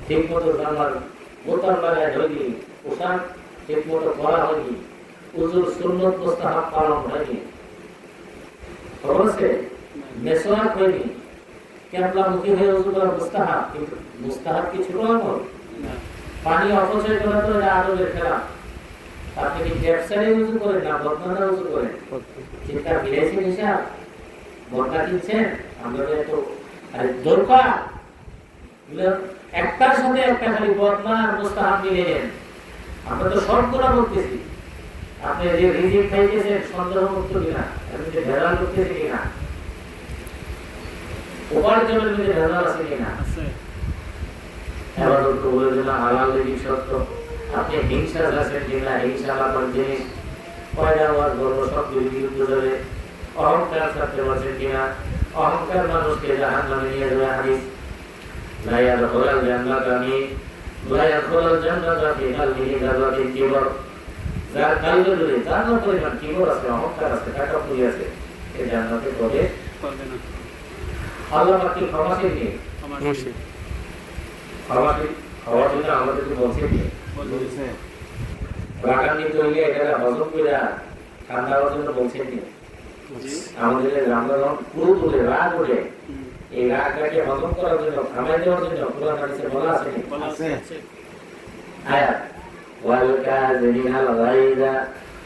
Speaker 1: ঠিক মতো জামার বোতাম লাগায় হয়নি, পোশাক ঠিক মতো পরা হয়নি, উজুর সুন্নত মুস্তাহাব পালন হয়নি, খবর আছে মেসওয়াক হয়নি, কেবলা মুখী হয়ে উজু করা মুস্তাহাব, কিন্তু মুস্তাহাব কি ছোট আমল? পানি অপচয় করা তো আদবের খেলা। আপনি কি ব্যবসায়ী উজু করেন না বদনানা উজু করেন? চিন্তা মিলেছে হিসাব বদনা কিনছেন আমরা তো আরে দরকার একটার সাথে একটা খালি বদনা আর মুস্তাহাব মিলে নেন। আমরা তো সব গুণা বলতেছি, আপনি যে রিজিক খাইতেছেন সন্দেহ মুক্ত কিনা, আপনি যে ভেজাল করতেছে কিনা, উপার্জনের মধ্যে ভেজাল আছে কিনা, এবার তো বলে দিলাম হালাল রিজিক সত্য। আপনি হিংসা আছেন কিনা, হিংসা লাগার জিনিস পয়দা হওয়ার গর্ব সব বিরুদ্ধে ধরে অহংকার থাকতে পারছেন কিনা, অহংকার মানুষকে জাহান্নামে নিয়ে যাবে। হাদিস লা ইয়াদখুলুল জান্নাতা লা ইয়াদখুলুল জান্নাতা ফি কলবিহি যারাতিন কিবর, যার কালবে জুড়ে যার পরিমাণ কিবর আছে, অহংকার আছে, টাকাপুরি আছে, এই জান্নাতে প্রবেশ করবে না। আল্লাহ পাক কি ক্ষমাশীল নেই? ক্ষমাশীল আমাদেরকে বলছেন বলছে রাগান্বিত হইলে এটা হজম করে ঠান্ডা হওয়ার জন্য বলছেন কি আমাদের আমরা যখন ক্রোধ হলে রাগ হলে এই রাগটাকে হজম করার জন্য থামাই দেওয়ার জন্য কোরআন হাদিসে বলা আছে আয়াত ওয়াল কাযিমিনাল গায়যা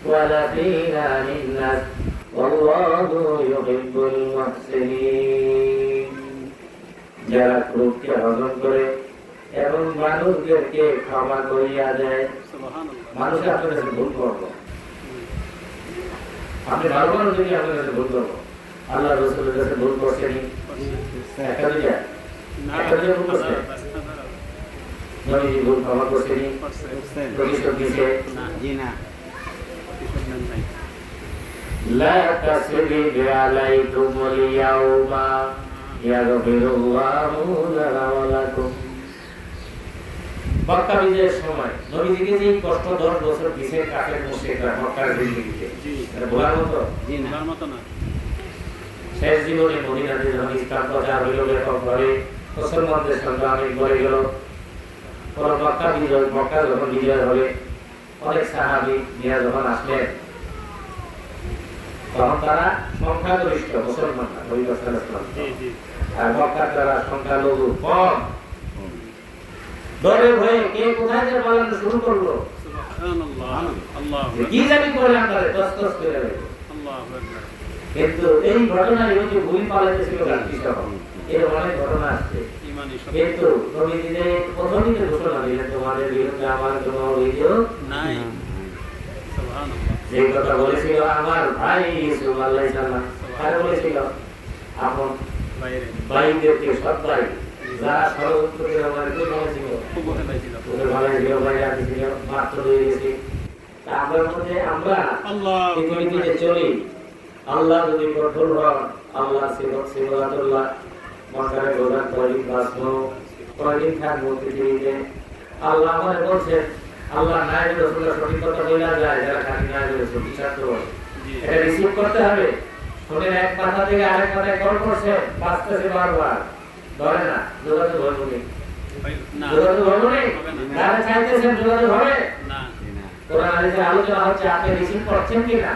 Speaker 1: ওয়াল আফিনা আনিন নাস ওয়াল্লাহু ইউহিব্বুল মুহসিনিন। যারা ক্রোধকে হজম করে এবং মানুষদেরকে ক্ষমা করিয়া দেয়। মানুষ আপনার কাছে ভুল করবো, আপনি ভালো মানুষ যদি আপনার কাছে ভুল করবো, আল্লাহ রাসূলের কাছে ভুল করছেনি একটা দুইটা ভুল করছে, নবীজি ভুল ক্ষমা করছেনি, প্রতিশোধ দিয়েছে না। লা তাসরিবু আলাইকুমুল ইয়াওমা ইয়াগফিরুল্লাহু লানা ওয়া লাকুম। মক্কা বিজয়ের সময় নবীজিকে যে কষ্ট 10 বছর পিছিয়ে কাফের মুশরিকরা মক্কার জিন্দেগিতে এটা বলার মতো বলার মতো না। শেষ জীবনে মদিনাতে যখন ইসলাম প্রচার হইল, ব্যাপক ভাবে মুসলমানদের সংগ্রামে গড়ে গেল, পরে মক্কা যখন বিজয় হবে, অনেক সাহাবী নিয়ে যখন আসলেন, তখন তারা সংখ্যাগরিষ্ঠ মুসলমানরা নবী সাল্লাল্লাহু আলাইহি ওয়াসাল্লাম, আর মক্কার তারা সংখ্যালঘু কম। ডরে ভয়ে কে কোথায় যে পালানো শুরু করলো, কি জানি করে আমরা তসতস করে গেল। কিন্তু এই ঘটনা যে ভুল পালাইতেছিল এর অনেক ঘটনা আছে। কিন্তু নবীজি যে প্রথমই যে ঘোষণা দিলেন তোমাদের বিরুদ্ধে আমার কোনো অভিযোগ নাই, যে কথা বলেছিল আমার ভাই ইউসুফ আলাইহিস সালাম, আর বলেছিল আপন ভাইদেরকে সব ভাই যারা ষড়যন্ত্র করে আমাদের বলেছিল ওদের ভালো ছিল, ভাই রাখি ছিল, মাত্র হয়ে গেছি। আমরা মধ্যে আমরা পৃথিবীতে চলি, আল্লাহ যদি কঠোর হন, আল্লাহ সিবাতুল্লাহ মক্কায় প্রধান কয়দিন বাঁচব, কয়দিন থাকবো পৃথিবীতে। আল্লাহ আমাদের বলছেন, আল্লাহ নায়েব রাসূলুল্লাহ সঠিক কথা বলা যায়, যারা খালি নায়েব রাসূল বিষাক্ত এটা রিসিভ করতে হবে। শোনেন এক মাথা থেকে আরেক মাথায় কল করছে, বাঁচতেছে বারবার, ধরে না যোগাযোগ হয়ে
Speaker 4: না
Speaker 1: যোগাযোগ হবে না? যারা চাইতেছেন যোগাযোগ হবে?
Speaker 4: না
Speaker 1: কোরআন হাদিসের আলোচনা হচ্ছে, আপনি রিসিভ করছেন কি না?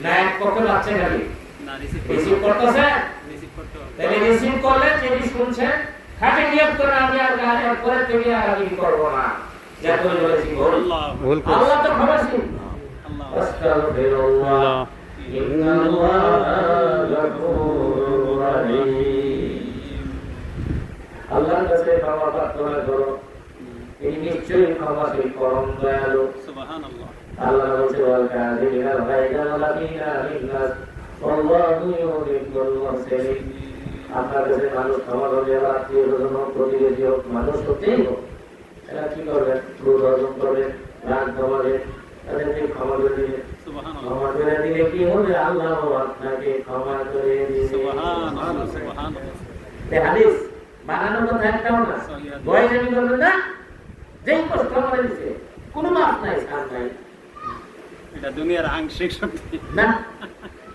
Speaker 1: না এক পক্ষে পাচ্ছে খালি
Speaker 4: না
Speaker 1: রিসিভ করতেছেন?
Speaker 4: রিসিভ করতে হবে
Speaker 1: তাহলে রিসিভ করলে যিনি শুনছেন খাটে নিয়ত করে আমি আর গায়ে আর পরে থেকে আর আমি করবো না, যা করে বলেছি ভুল।
Speaker 4: আল্লাহ
Speaker 3: ভুল করছে
Speaker 1: আল্লাহ তো ক্ষমাশীল।
Speaker 4: আল্লাহ
Speaker 1: আস্তাগফিরুল্লাহ
Speaker 3: আল্লাহ
Speaker 1: ইন্নাল্লাহা গফুরুর রহিম। আল্লাহর কাছে ক্ষমা প্রার্থনা করো, তিনি নিশ্চয়ই ক্ষমাশীল পরম দয়ালু।
Speaker 4: সুবহানাল্লাহ
Speaker 1: আল্লাহ বলছে ওয়াল কাযিমিনাল গায়যা ওয়াল আফিনা লিন-নাস ওয়াল্লাহু ইউহিব্বুল মুহসিনিন। আপনার কাছে মানুষ ক্ষমা করবে, আত্মীয়-স্বজন হোক, প্রতিবেশী হোক, মানুষ হতেই হোক, এরা কি করবেন? ক্রোধ অর্জন করবেন, রাগ কমাবেন, তাদেরকে ক্ষমা করে দিবেন।
Speaker 4: সুবহানাল্লাহ
Speaker 1: ক্ষমা করে দিলে কি হবে? আল্লাহ আপনাকে ক্ষমা করে দিবে।
Speaker 4: সুবহানাল্লাহ সুবহানাল্লাহ
Speaker 1: এই হাদিস বানানো কথা একটাও না, গয়জামি করবেন না। যেই কষ্ট করে দিছে কোনো মাপ নাই, ছাড় নাই
Speaker 4: এটা দুনিয়ার আংশিক শক্তি
Speaker 1: না।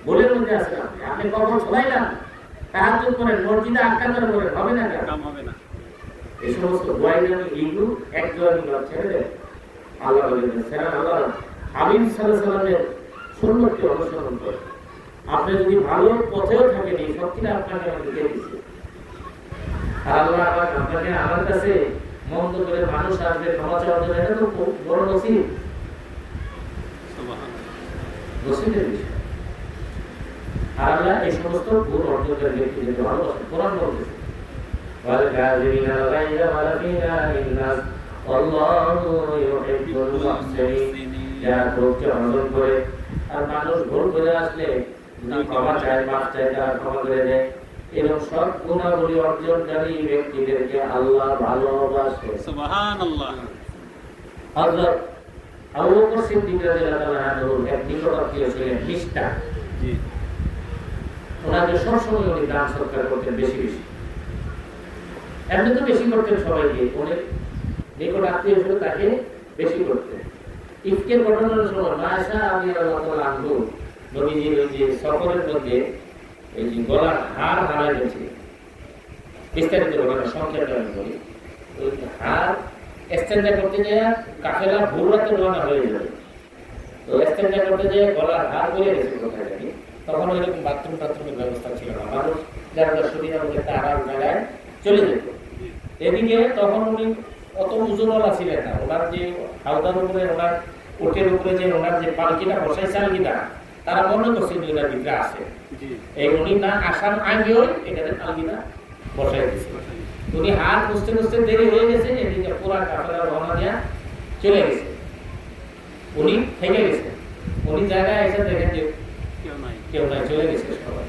Speaker 1: ভুলের মধ্যে আছে আপনি, আপনি কখন শোনাইলাম তাহাজ্জুদ করেন, মসজিদে আটকা করে বলেন, হবে না কেন?
Speaker 4: কাম হবে না
Speaker 1: এই সমস্ত গয়জামি এইগুলো একজনই ছেড়ে দেন। আল্লাহ বলেন সেরা আল্লাহ হাবিব সাল্লাল্লাহু আলাইহি ওয়াসাল্লামের সুন্নতকে অনুসরণ করেন। আপনি যদি ভালো পথেও থাকেন, এই শক্তিটা আপনাকে আমি দিয়ে দিচ্ছি। আর আল্লাহ আপনাকে আমার কাছে মন্দ করে মানুষ আসবে ক্ষমা চাওয়ার জন্য, এটা তো খুব বড় নসিব,
Speaker 4: সুবহানাল্লাহ
Speaker 1: নসিবের বিষয়। আর আল্লাহ এই সমস্ত গুণ অর্জনের ব্যক্তিদেরকে ভালোবাসেন। কোরআন বলতেছে ওয়াল কাযিমিনাল গায়যা ওয়াল আফিনা লিন-নাস ওয়াল্লাহু ইউহিব্বুল মুহসিনিন। যারা ক্রোধকে অর্জন করে আর মানুষ ভুল করে আসলে যদি ক্ষমা চায়, মাফ চায়, তারা ক্ষমা করে দেয়, এবং সব গুণাবলী অর্জনকারী ব্যক্তিদেরকে আল্লাহ ভালোবাসে।
Speaker 4: সুবহানাল্লাহ
Speaker 1: হযরত আবু বকর সিদ্দিক রাদিয়াল্লাহু আনহু এক নিকটাত্মীয় ছিলেন, মিষ্টা।
Speaker 4: জি
Speaker 1: ওনাকে সবসময় উনি দান সৎকার করতেন বেশি বেশি, এমনি তো বেশি করতেন সবাইকে, অনেক নিকট আত্মীয় ছিল তাকে বেশি করতেন। ইফকের ঘটনার সময় মায়েশা রাদিয়াল্লাহু তাআলা আনহু নবীজির ওই যে সফরের মধ্যে এই যে গলার হাড় হারাই গেছে, বিস্তারিত ঘটনা সংক্ষেপে আমি বলি। ওই হাড় এক্সচেঞ্জ করতে যায়, কাফেলা ভোর রাতে রওনা হয়ে যাবে, তো এক্সচেঞ্জ করতে যায় গলার হাড় গলে গেছে কোথায় জানি। তখন ওইরকম বাথরুমের ব্যবস্থা ছিল না, মানুষ যারা সুবিধার মধ্যে একটা আরাম জায়গায় চলে যেত। এদিকে তখন উনি অত ওজনওয়ালা ছিলেন না, ওনার যে হাওদার উপরে, ওনার উটের উপরে যে ওনার যে পালকিটা বসাই চালকিটা, তারা মনে করছে যে ওনার ভিতরে আছে।
Speaker 4: জি
Speaker 1: এই উনি না আসার আগেও এখানে পালকিটা বসাই দিয়েছে। উনি হাত খুঁজতে খুঁজতে দেরি হয়ে গেছে, এদিকে পুরা কাফেলা রওনা দিয়া চলে গেছে, উনি থেকে গেছে। উনি জায়গায় এসে দেখেন যে
Speaker 4: কেউ নাই
Speaker 1: কেউ নাই, চলে গেছে সবাই।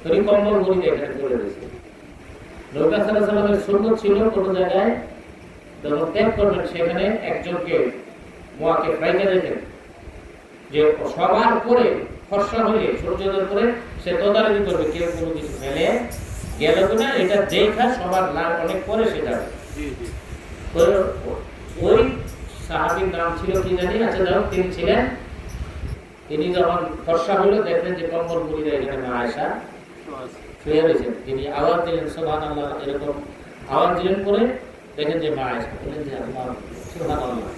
Speaker 1: উনি কম্বল মুড়ি এখানে চলে গেছে। নবী সাল্লাল্লাহু আলাইহি ওয়াসাল্লামের সুন্নাত ছিল কোন জায়গায় যখন ত্যাগ করবেন সেখানে একজনকে মুয়াকে রাইখা দিতেন, যে সবার পরে ফর্সা হয়ে সূর্যোদয়ের পরে সে তদারকি করবে কেউ কোনো কিছু ফেলে গেল কিনা, এটা দেখা সবার লাভ অনেক পরে সে যাবে।
Speaker 4: জি জি
Speaker 1: ওই সাহাবীর নাম ছিল কি জানি, আচ্ছা যাও, তিনি ছিলেন, তিনি যখন ফর্সা হলো দেখলেন যে কম্বল মুড়ি দেয় এখানে আয়েশা শুয়ে রয়েছেন, তিনি আওয়াজ দিলেন সুবহানাল্লাহ, এরকম আওয়াজ দিলেন করে দেখেন যে মা আয়েশা বললেন যে আল্লাহ সুবহানাল্লাহ,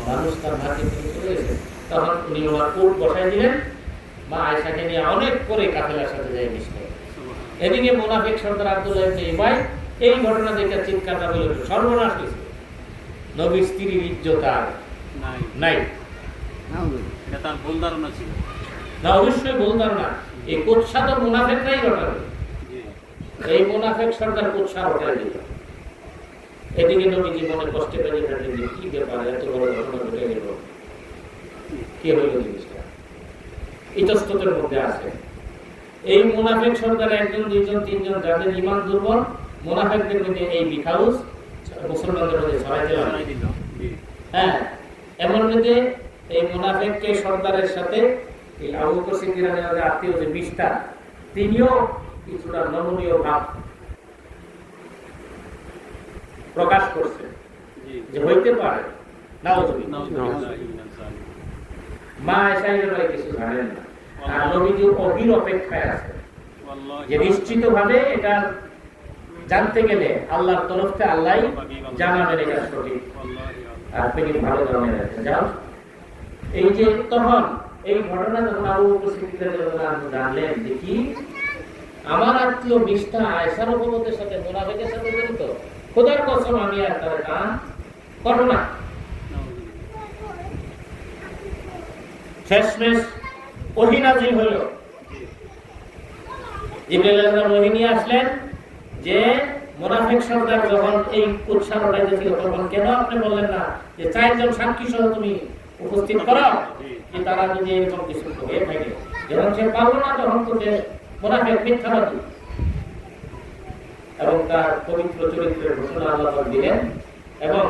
Speaker 1: মানুষ তার মাকে তিনি চলে গেছে। তখন উনি ওনার উট বসাই দিলেন, মা আয়েশাকে নিয়ে অনেক পরে কাফেলার সাথে যায় মিশতে। এদিকে মুনাফিক সর্দার আব্দুল্লাহ ইবনে উবাই এই ঘটনা দেখে চিৎকারটা বলে সর্বনাশ হয়েছে, নবীর স্ত্রীর ইজ্জত আর
Speaker 4: নাই
Speaker 1: নাই।
Speaker 4: এটা তার ভুল ধারণা ছিল
Speaker 1: না, অবশ্যই ভুল ধারণা। এই কুৎসা তো মুনাফিকরাই ঘটাবে,
Speaker 4: জি
Speaker 1: এই মুনাফিক সর্দার কুৎসা ঘটাই দিল। এদিকে নবী জীবনে কষ্টে পেয়ে থাকেন যে কি ব্যাপার, এত বড় ঘটনা ঘটে গেল, কি হইল জিনিসটা, ইতস্ততের মধ্যে আছে। এই মুনাফিক সরকার একজন, দুইজন, তিনজন যাদের ঈমান দুর্বল, মুনাফিকদের মধ্যে এই বিখাউস মুসলমানদের মধ্যে ছড়াইতে
Speaker 4: জানাই
Speaker 1: লাগে।
Speaker 4: দিল জি
Speaker 1: হ্যাঁ, এমন মধ্যে এই মুনাফিককে সর্দারের সাথে এই আবু বকর সিদ্দিক রাদিয়াল্লাহু আনহু আত্মীয় যে মিষ্টা, তিনিও কিছুটা নমনীয় ভাব প্রকাশ করছে
Speaker 4: জি
Speaker 1: যে হইতে পারে নাউজুবিল্লাহ।
Speaker 4: নাউজুবিল্লাহ মিনাল জালিম
Speaker 1: মা আয়েশা এর ব্যাপারে কিছু জানেন না, আর নবীজি অধীর অপেক্ষায় আছে
Speaker 4: ওয়াল্লাহি
Speaker 1: যে নিশ্চিতভাবে এটা জানতে গেলে আল্লাহর তরফ থেকে আল্লাহ জানাবেন এটা সঠিক আর আপনি ভালো জানেন যাও। এই যে তখন এই ঘটনা যখন আবু বকর সিদ্দিক রাদিয়াল্লাহু আনহু জানলেন দেখি আমার আত্মীয় মিষ্টা আয়েশার রহমতের সাথে মুনাফিকের সাথে জড়িত, খোদার কসম আমি আর তার দান করব না। শেষমেশ ওহী নাযিল হলো, জিবরাইল আলাইহিস সালাম ওহী নিয়ে আসলেন যে মুনাফিক সরদার যখন এই উৎসাহ উঠাইতেছিল তখন কেন আপনি বললেন না যে চারজন সাক্ষী সহ তুমি উপস্থিত করাও, যে তারা যদি এরকম কিছু হয়ে থাকে। যখন সে পারলো না তখন তো সে মুনাফিক মিথ্যাবাদী, এবং তার পবিত্র চরিত্রের ঘোষণা আল্লাহ পাক দিলেন। এবং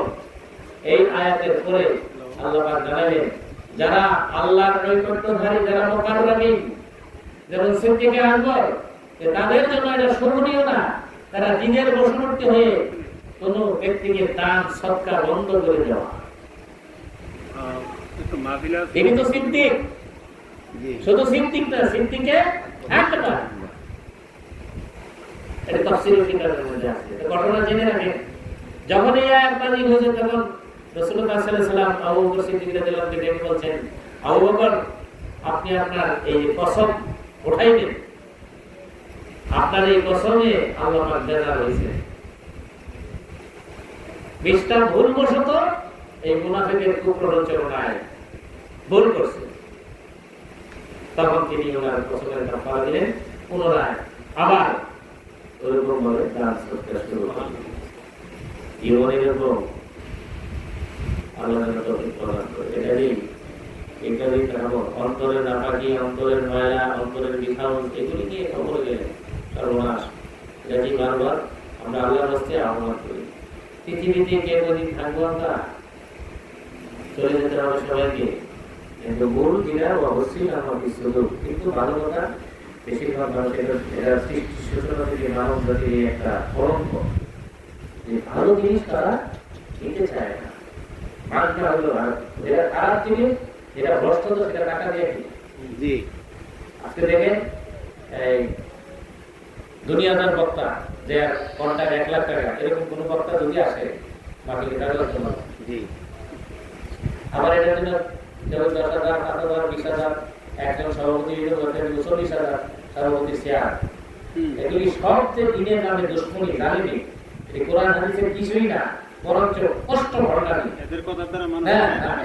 Speaker 1: এই আয়াতের পরে আল্লাহ পাক জানালেন যারা আল্লাহর নৈকট্যধারী, যারা মুকাররাবিন, যেমন সিদ্দিকে আকবর, তাদের জন্য এটা শোভনীয় না তারা দিনের বশবর্তী হয়ে কোন ব্যক্তিকে দান সদকা বন্ধ করে দেওয়া। তিনি তো সিদ্দিক, শুধু সিদ্দিক না, সিদ্দিকে একটা এটা তাফসীরুল কিতাবের মধ্যে আছে। ঘটনা জেনে রাখেন, যখন এই আয়াত নাযিল হয়েছে তখন রাসূলুল্লাহ সাল্লাল্লাহু আলাইহি ওয়াসাল্লাম আবু বকর সিদ্দিক রাদিয়াল্লাহু আনহু ডেকে বলছেন, আবু বকর আপনি আপনার এই কসম উঠাই দেন, আপনার এই কসমে আল্লাহ পাক বেজার হয়েছে। মিস্টার ভুলবশত এই মুনাফিকের কুপ্ররোচনায় ভুল করছে, তখন তিনি ওনার কসমের কাফারা দিলেন, পুনরায় আবার ওরকম ভাবে দান করতে শুরু করলেন। জীবনের এরকম আল্লাহ প্রদান করে এটাই কারণ অন্তরের নাপাকি, অন্তরের মায়া, অন্তরের বিখাও, এগুলিকে খবর গেলেন সর্বনাশ। এটি বারবার আমরা আল্লাহর রাস্তে আহ্বান করি। পৃথিবীতে কে কদিন থাকবো, আমরা চলে যেতে হবে সবাইকে, কিন্তু ভুল যেটা অবশ্যই আমাকে শুধু, কিন্তু ভালো কথা বেশিরভাগ মানুষ এটা সৃষ্টি সূচনা থেকে মানব জাতির একটা কলঙ্ক, যে ভালো জিনিস তারা নিতে চায় না। মানুষরা হলো যেটা খারাপ জিনিস, যেটা ভ্রষ্ট, সেটা টাকা দিয়ে জি। আজকে দেখেন এই দুনিয়াদার বক্তা যে কন্ট্রাক্ট 1 লাখ টাকা, এরকম কোন বক্তা যদি আসে বাকি টাকা লাগবে না জি। আবার এটার জন্য যেমন 10,000, 7,000, 20,000, একজন সভাপতি 40,000 সভাপতি শেয়ার, এগুলি সব যে দিনের নামে দুশ্মনী, জালিমি, এই কোরআন হাদিসের কিছুই না, বরঞ্চ কষ্ট ভণ্ডামি।
Speaker 4: এদের কথা দ্বারা মানুষ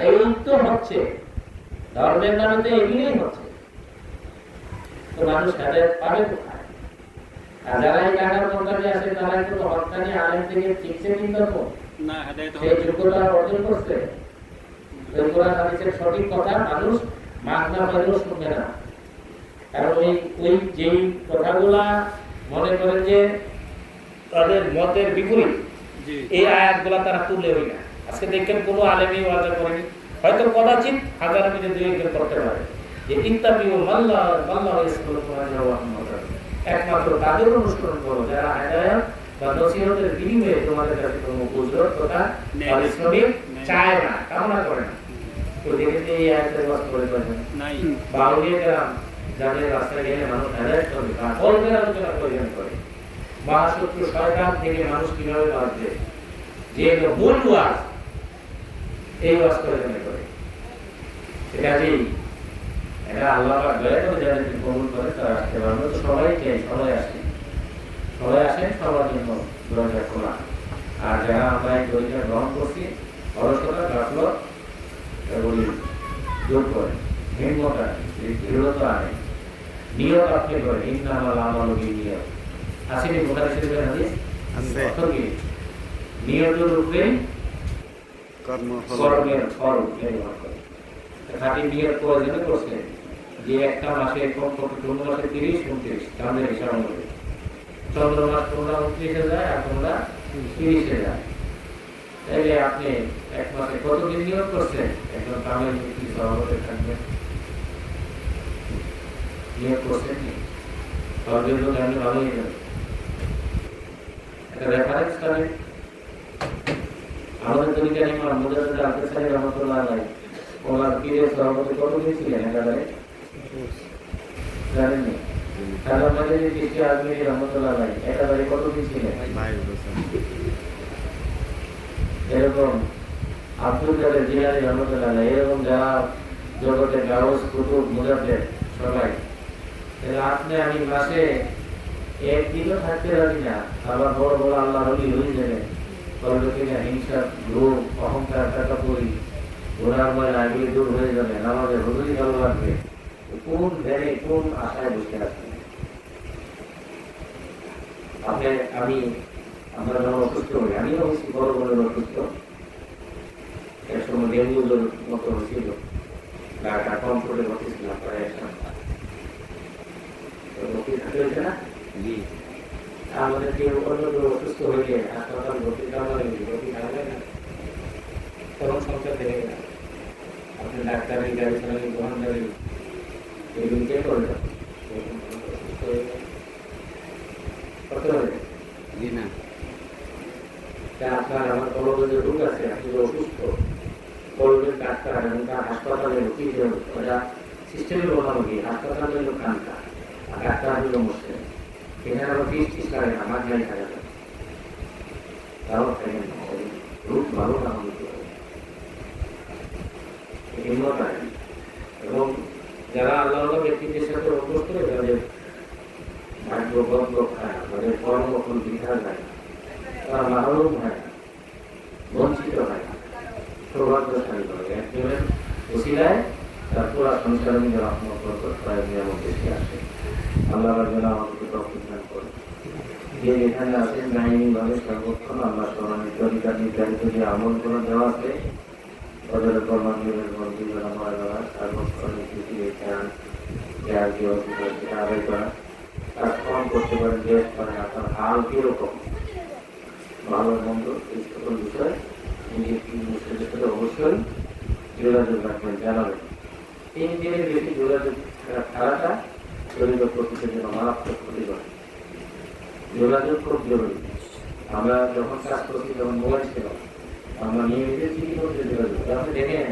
Speaker 1: এই তো হচ্ছে ধর্মের নামে, তো এগুলোই হচ্ছে। তো মানুষ তাদের পাবে কোথায়? আর যারা এই টাকার কন্ট্রাক্টে আসে তারা তো হকানি আলেম থেকে শিখছে, কিন্তু
Speaker 4: না হেদায়েত
Speaker 1: সেই যোগ্যতা অর্জন করছে। কোরআন হাদিসের সঠিক কথা মানুষ মাগনা পাইলেও শুনবে না, কারণ ওই যেই কথাগুলা মনে করেন যে তাদের মতের বিপরীত, এই আয়াতগুলা তারা তুললেই না। আজকে দেখেন কোনো আলেমই ওয়াজ করেনি, হয়তো কদাচিৎ হাজার মিলে 2-1 করতে পারে যে ইত্তাবিউ মাল্লাহ একমাত্র তাদের অনুসরণ করো যারা হেদায়েত বা নসিহতের বিনিময়ে তোমাদের কাছে কোনো উজরত তথা পারিশ্রমিক চায় না, কামনা করে না। তো দেখেন এই আয়াতের ওয়াজ করে নাই বাউলিয়া গ্রাম যাদের রাস্তায় গেলে মানুষ হেদায়েত করবে, কলমের আলোচনা করে মহাশত্রু শয়তান থেকে মানুষ কিভাবে বাঁচবে, যে মূল ওয়াজ এই ওয়াজ করে এটা যে এটা আল্লাহ পাক দয়া করে যাদের কবুল করে তারা আসতে পারবে। তো সবাই চাই, সবাই আসেন, সবার জন্য দরজা খোলা। আর যারা আমরা এই দরজা গ্রহণ করছি, অলসতা, গাফলত এগুলি দূর করে, হিম্মত আনে, দৃঢ়তা আনে, নিয়ত আপনি করে, ইন্নামাল আমালু বিনিয়ত। আসেনি বুখারী শরীফের হাদিস অর্থ কি? নিয়তের উপরে কর্মের ফল নির্ভর করে। খাঁটি নিয়ত প্রয়োজনে করছে যে একটা মাসে কমপক্ষে 15 মাসে 30-29 চাঁদের হিসাব অনুযায়ী, চন্দ্রমাস 15-29 যায় আর 15-30 যায়, তাইলে আপনি এক মাসে কতদিন নিয়ত করছেন? একজন তামিল মুক্তি সভাপতি থাকবেন, নিয়ত করছেন কি? সরকারি লোক আমি ভালোই যাবে একটা রেফারেন্স করেন। আমাদের তরিকা ইমাম মুজাদ্দিদ আল-কাসারি রাহমাতুল্লাহ আলাইহি ওনার পীরের সভাপতি কতদিন ছিলেন? একেবারে জানেন না।
Speaker 2: খাজা মাঝারি চিঠি আজমিরি রহমতুল্লাহ ভাই একেবারে কতদিন ছিলেন? এরকম আব্দুল কাদের জিলানী রহমতুল্লাহ আলাইহি, এরকম যারা জগতে গাউস কুতুব মুজাদ্দেদ সবাই, তাহলে আপনি আমি মাসে একদিনও থাকতে পারি না, আবার বড় বড় আল্লাহ রলি হয়ে যাবে, বলবে কিনা হিংসা লোভ অহংকার টাকা পড়ি ঘোরার ময়লা এগুলি দূর হয়ে যাবে, আমাদের হুজুরি ভালো লাগবে, কোন ধ্যানে কোন আশায় বসে আছেন আপনি? আমরা যখন অসুস্থ হই, আমিও হচ্ছি বড় বড় অসুস্থ, এক সময় ডেঙ্গুর মতো হয়েছিল, ঢাকা কমফোর্টে বসেছিলাম প্রায় এক সপ্তাহ। হয়েছে না আমাদের কেউ অন্য কেউ অসুস্থ হইলে হাসপাতাল ভর্তি করা ভর্তি থাকবে না, তখন সংসার থেকে না আপনি ডাক্তারের গাড়ি চালানি গ্রহণ গাড়ি এগুলি কে করে করতে হবে
Speaker 3: না
Speaker 2: আপনার আমার কলমের যে রোগ আছে, আপনি অসুস্থ, কলমের ডাক্তার এবং তার হাসপাতালে ভর্তি ওরা সিস্টেমের কথা বলি, হাসপাতাল হইল কানটা আর ডাক্তার হইল মুসলিম, এখানে আবার ফিস লাগে না, আমার গাড়ি থাকা যাবে, তাও থাকেন রোগ ভালো না হতে হবে হিম্মত আছে। এবং যারা আল্লাহ ব্যক্তিদের সাথে অভ্যস্ত তাদের ভাগ্য বন্ধ খায় না, তাদের কর্মফল বৃথা যায় না, তারা মাহরুম হয় না, বঞ্চিত হয় না, সৌভাগ্যশালী হয়। একজনের ওসিলায় তার পুরা সংসার নিজের আত্মনিয়মন বেশি আসে। আল্লাহ যেন আমাদেরকে তৌফিক দান করে। যে যেখানে আছেন আইনিভাবে সর্বক্ষণ আল্লাহ স্মরণের তরিকার নির্ধারিত যে আমলগুলো দেওয়া আছে, ওদের উপর মন্দিরের মন্দির আমার দেওয়া সর্বক্ষণ পৃথিবীর ধ্যান যার যে অসুবিধা সেটা আদায় করা, কাজ কম করতে পারেন, বেশ করেন, আপনার হাল কিরকম ভালো মন্দ এই সকল বিষয় নিজের মুসলিমের সাথে অবশ্যই যোগাযোগ রাখবেন, জানাবেন। 3 দিনের বেশি যোগাযোগ ছাড়াটা শরীরের প্রকৃতির জন্য মারাত্মক ক্ষতি করে। যোগাযোগ খুব জরুরি। আমরা যখন কাজ করছি তখন মোবাইল ছিল, আমরা নিয়মিত চিঠি করতে যোগাযোগ। আপনি দেখেন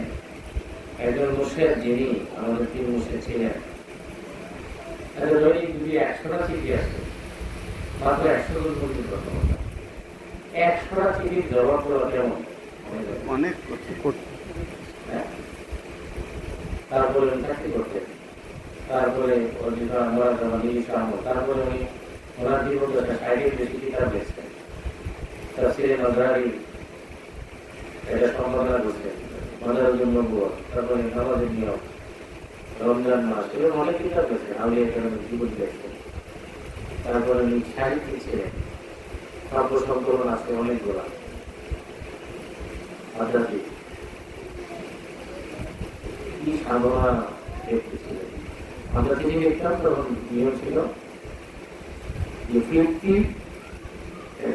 Speaker 2: একজন মুর্শিদ যিনি আমাদের 3 মুর্শিদ ছিলেন, দৈনিক যদি 100টা চিঠি আসছে, মাত্র 100 জন পর্যন্ত কথা বলতাম। 100টা চিঠির জবাব দেওয়া কেমন
Speaker 3: অনেক
Speaker 2: তারপরে চাকরি করতে, তারপরে তারপরে উনি ওনার জীবন একটা সাইডের বেশি কিতাব লিখছেন, তাফসীরে মাজারি এটা সম্পাদনা করছেন, মাজারের জন্য তারপরে নামাজের নিয়ম, রমজান মাস, এরকম অনেক কিতাব লিখছেন, আউলিয়া কেরামের জীবন লিখছেন। তারপরে উনি সাহিত্য ছিলেন, কাব্য সংকলন আছে অনেকগুলা, আধ্যাত্মিক কি সাধনা ব্যক্তি ছিলেন। আমরা তিনি দেখতাম তখন নিয়ম ছিল যে ব্যক্তি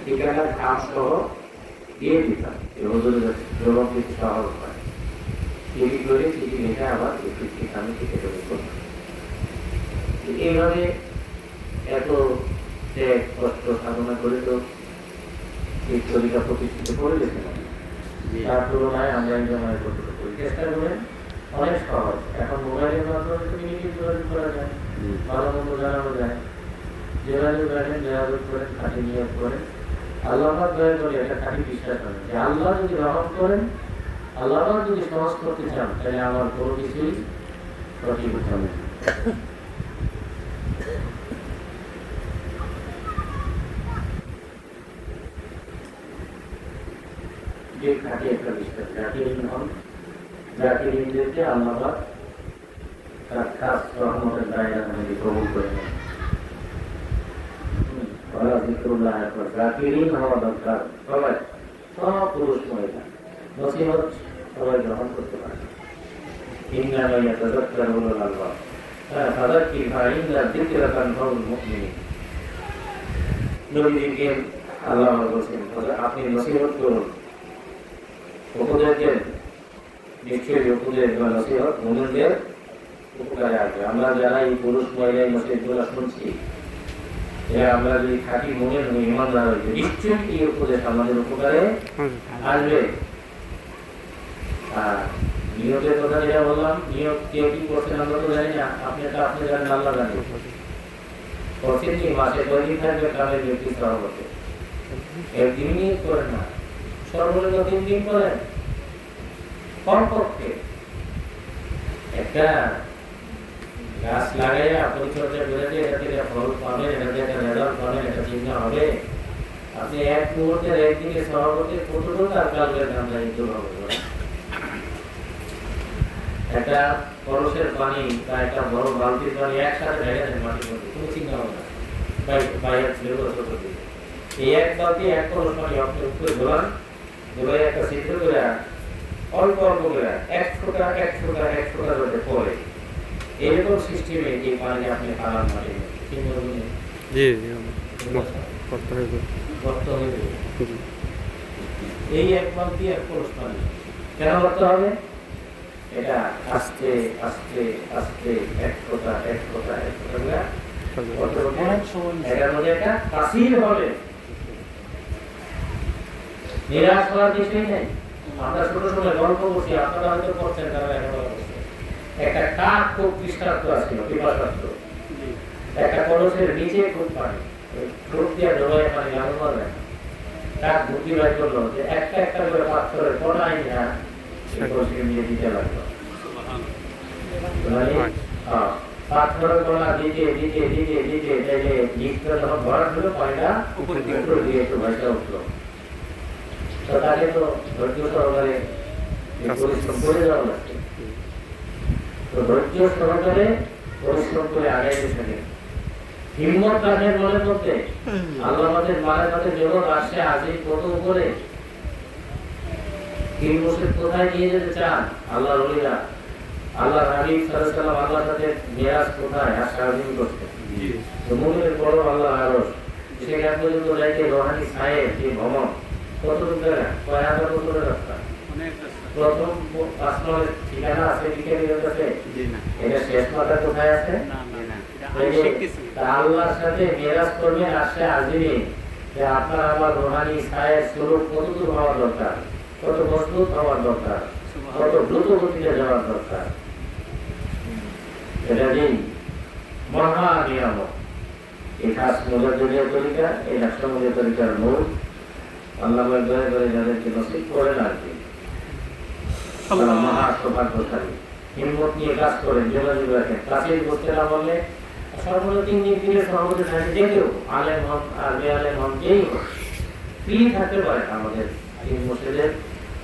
Speaker 2: ঠিকানার কাজ সহ দিয়ে দিতাম, জবাব দিতে সহজ হয়, চিঠি করে চিঠি লিখে আবার আমি থেকে করতাম। এইভাবে এত ত্যাগ কষ্ট সাধনা করে তো এই তরিকা প্রতিষ্ঠিত করে যেতে পারি। তার তুলনায় আমরা জমায় করতে করি, চেষ্টা করেন অনেক সহজ। এখন মোবাইলের মাধ্যমে কমিউনিটি যোগাযোগ করা যায়, ভালো মন্দ জানানো যায়, যোগাযোগ রাখেন, যোগাযোগ করেন, খাটি নিয়োগ করেন, আল্লাহ দয়া করে এটা খাটি বিশ্বাস করেন যে আল্লাহ যদি রহম করেন, আল্লাহ যদি সহজ করতে চান, তাহলে আমার কোনো কিছুই সঠিক হবে। যে খাটি একটা বিশ্বাস, জাকিরিন হন, জাকিরিনদেরকে আল্লাহ তার খাস রহমতের দায়রা মধ্যে কবুল করে নেন। জাকিরিন হওয়া দরকার সবাই, সব পুরুষ মহিলা, নসিহত সবাই গ্রহণ করতে পারে। ইন্নামা ইয়াতাযাক্কারু উলুল আলবাব, ফাযাক্কির ফাইন্না যিকরা তানফাউল মুমিনিন। নবীজিকে আল্লাহ বলেছেন আপনি নসিহত করুন, উপদেশ দেন, নিশ্চয়ই উপদেশ বা নসিহত মুমিনদের উপকারে আসবে। আমরা যারা এই পুরুষ মহিলা নসিহতগুলো শুনছি, আমরা যদি খাঁটি মুমিন হই, ইমানদার হই, নিশ্চয়ই এই উপদেশ আমাদের উপকারে আসবে। আর নিয়তের কথা যেটা বললাম, নিয়ত কেউ কি করছেন আমরা তো জানি না, আপনি জানেন, আল্লাহ জানেন।
Speaker 1: প্রতিটি মাসে তৈরি থাকবে কামের ব্যক্তি সহমতে, একদিনই করেন না, সর্বনিম্ন 3 দিন করেন কমপক্ষে। একটা গাছ লাগাইয়া পরিচর্যা করে দিয়ে এটা থেকে ফল পাবেন, এটা থেকে একটা রেজাল্ট পাবেন, এটা চিহ্ন হবে। আপনি এক মুহূর্তের একদিকে সহমতে কতটুকু আর কালকের কামটা দূর হবে। একটা কলসের পানি বা একটা বড় বালতির পানি একসাথে ঢেলে দেন মাটির মধ্যে, কোনো চিন্তা হবে না, বাইরে ছিল চতুর্দিকে। এই এক বালতি এক কলস পানি আপনি উপরে ধোলান, ধোলাই একটা ছিদ্র করে অল্প অল্প করে 1 ফোঁটা 1 ফোঁটা 1 ফোঁটা করে পড়ে, এরকম সিস্টেমে এই পানি আপনি খাবার মাটির মধ্যে ঠিক বলবেন। গর্ত হয়ে যাবে। এই এক বালতি এক কলস পানি কেন করতে হবে? এটা আস্তে আস্তে আস্তে 1 ফোঁটা 1 ফোঁটা 1 ফোঁটা এটার মধ্যে একটা তাসির হবে। নিরাশ হওয়ার বিষয় নেই। আমরা ছোট সময় গল্প করছি, আপনারা হয়তো করছেন, তারা এখনো করছেন। একটা কাক খুব তৃষ্ণার্ত আছিল, পিপাসার্ত। একটা কলসের নিচে খুব পানি, ঠোঁট দিয়ে জমায় পানি লাগানো পারবে না। কাক বুদ্ধি বাই করলো যে একটা একটা করে পাথরের কণাই না কলসে নিয়ে দিতে লাগলো। পাথরের কণা দিতে দিতে দিতে দিতে লিখতে যখন ভরা হলো পানিটা উপরে দিয়ে একটু ভাসা উঠলো। তো তাকে তো ধৈর্য সহকারে পরিশ্রম করে যাওয়া লাগছে। তো ধৈর্য সহকারে পরিশ্রম করে আগাইতে থাকে। হিম্মত রাখেন মনের মধ্যে, আল্লাহ আমাদের মায়ের কাছে জগৎ আসছে আজই কত উপরে। পীর মুর্শিদ কোথায় নিয়ে যেতে চান আল্লাহ ওলিরা? আল্লাহ হাবিব সাল্লাল্লাহু আলাইহি ওয়াসাল্লাম আল্লাহর সাথে মিরাজ কোথায় আশাআযিম করতে। তো মুমিনের বড় আল্লাহ আরশ, সেখানে পর্যন্ত যাইতে রোহানি সাহেব যে ভ্রমণ কত দূর, কয় হাজার বছরের রাস্তা। প্রথম আসমানের ঠিকানা আছে বিজ্ঞানীদের কাছে, এটা শেষ মাথা কোথায় আছে? আল্লাহর সাথে মিরাজ করবেন আসছে আজিমে, যে আপনার আমার রোহানি সাহেব স্বরূপ কত দূর হওয়ার দরকার, কত মজবুত হওয়ার দরকার, কত দ্রুত গতিতে যাওয়ার দরকার। এটা যে মহা নিয়ামক। এই খাস মুজাদ্দিদের তরিকা, এই নকশবন্দির তরিকার মূল আল্লাহ দয়া করে যাদেরকে নসিব করেন আর কি, মহা সৌভাগ্যশালী। হিম্মত নিয়ে কাজ করেন, যোগাযোগ রাখেন। কাছেই করতে না বললে সর্বদা 3 দিন দিলে সর্বদা থাকে, যে কেউ আলেম হন আর বেআলেম হন, যেই হোক ফ্রি থাকতে পারে। আমাদের পীর মুর্শিদের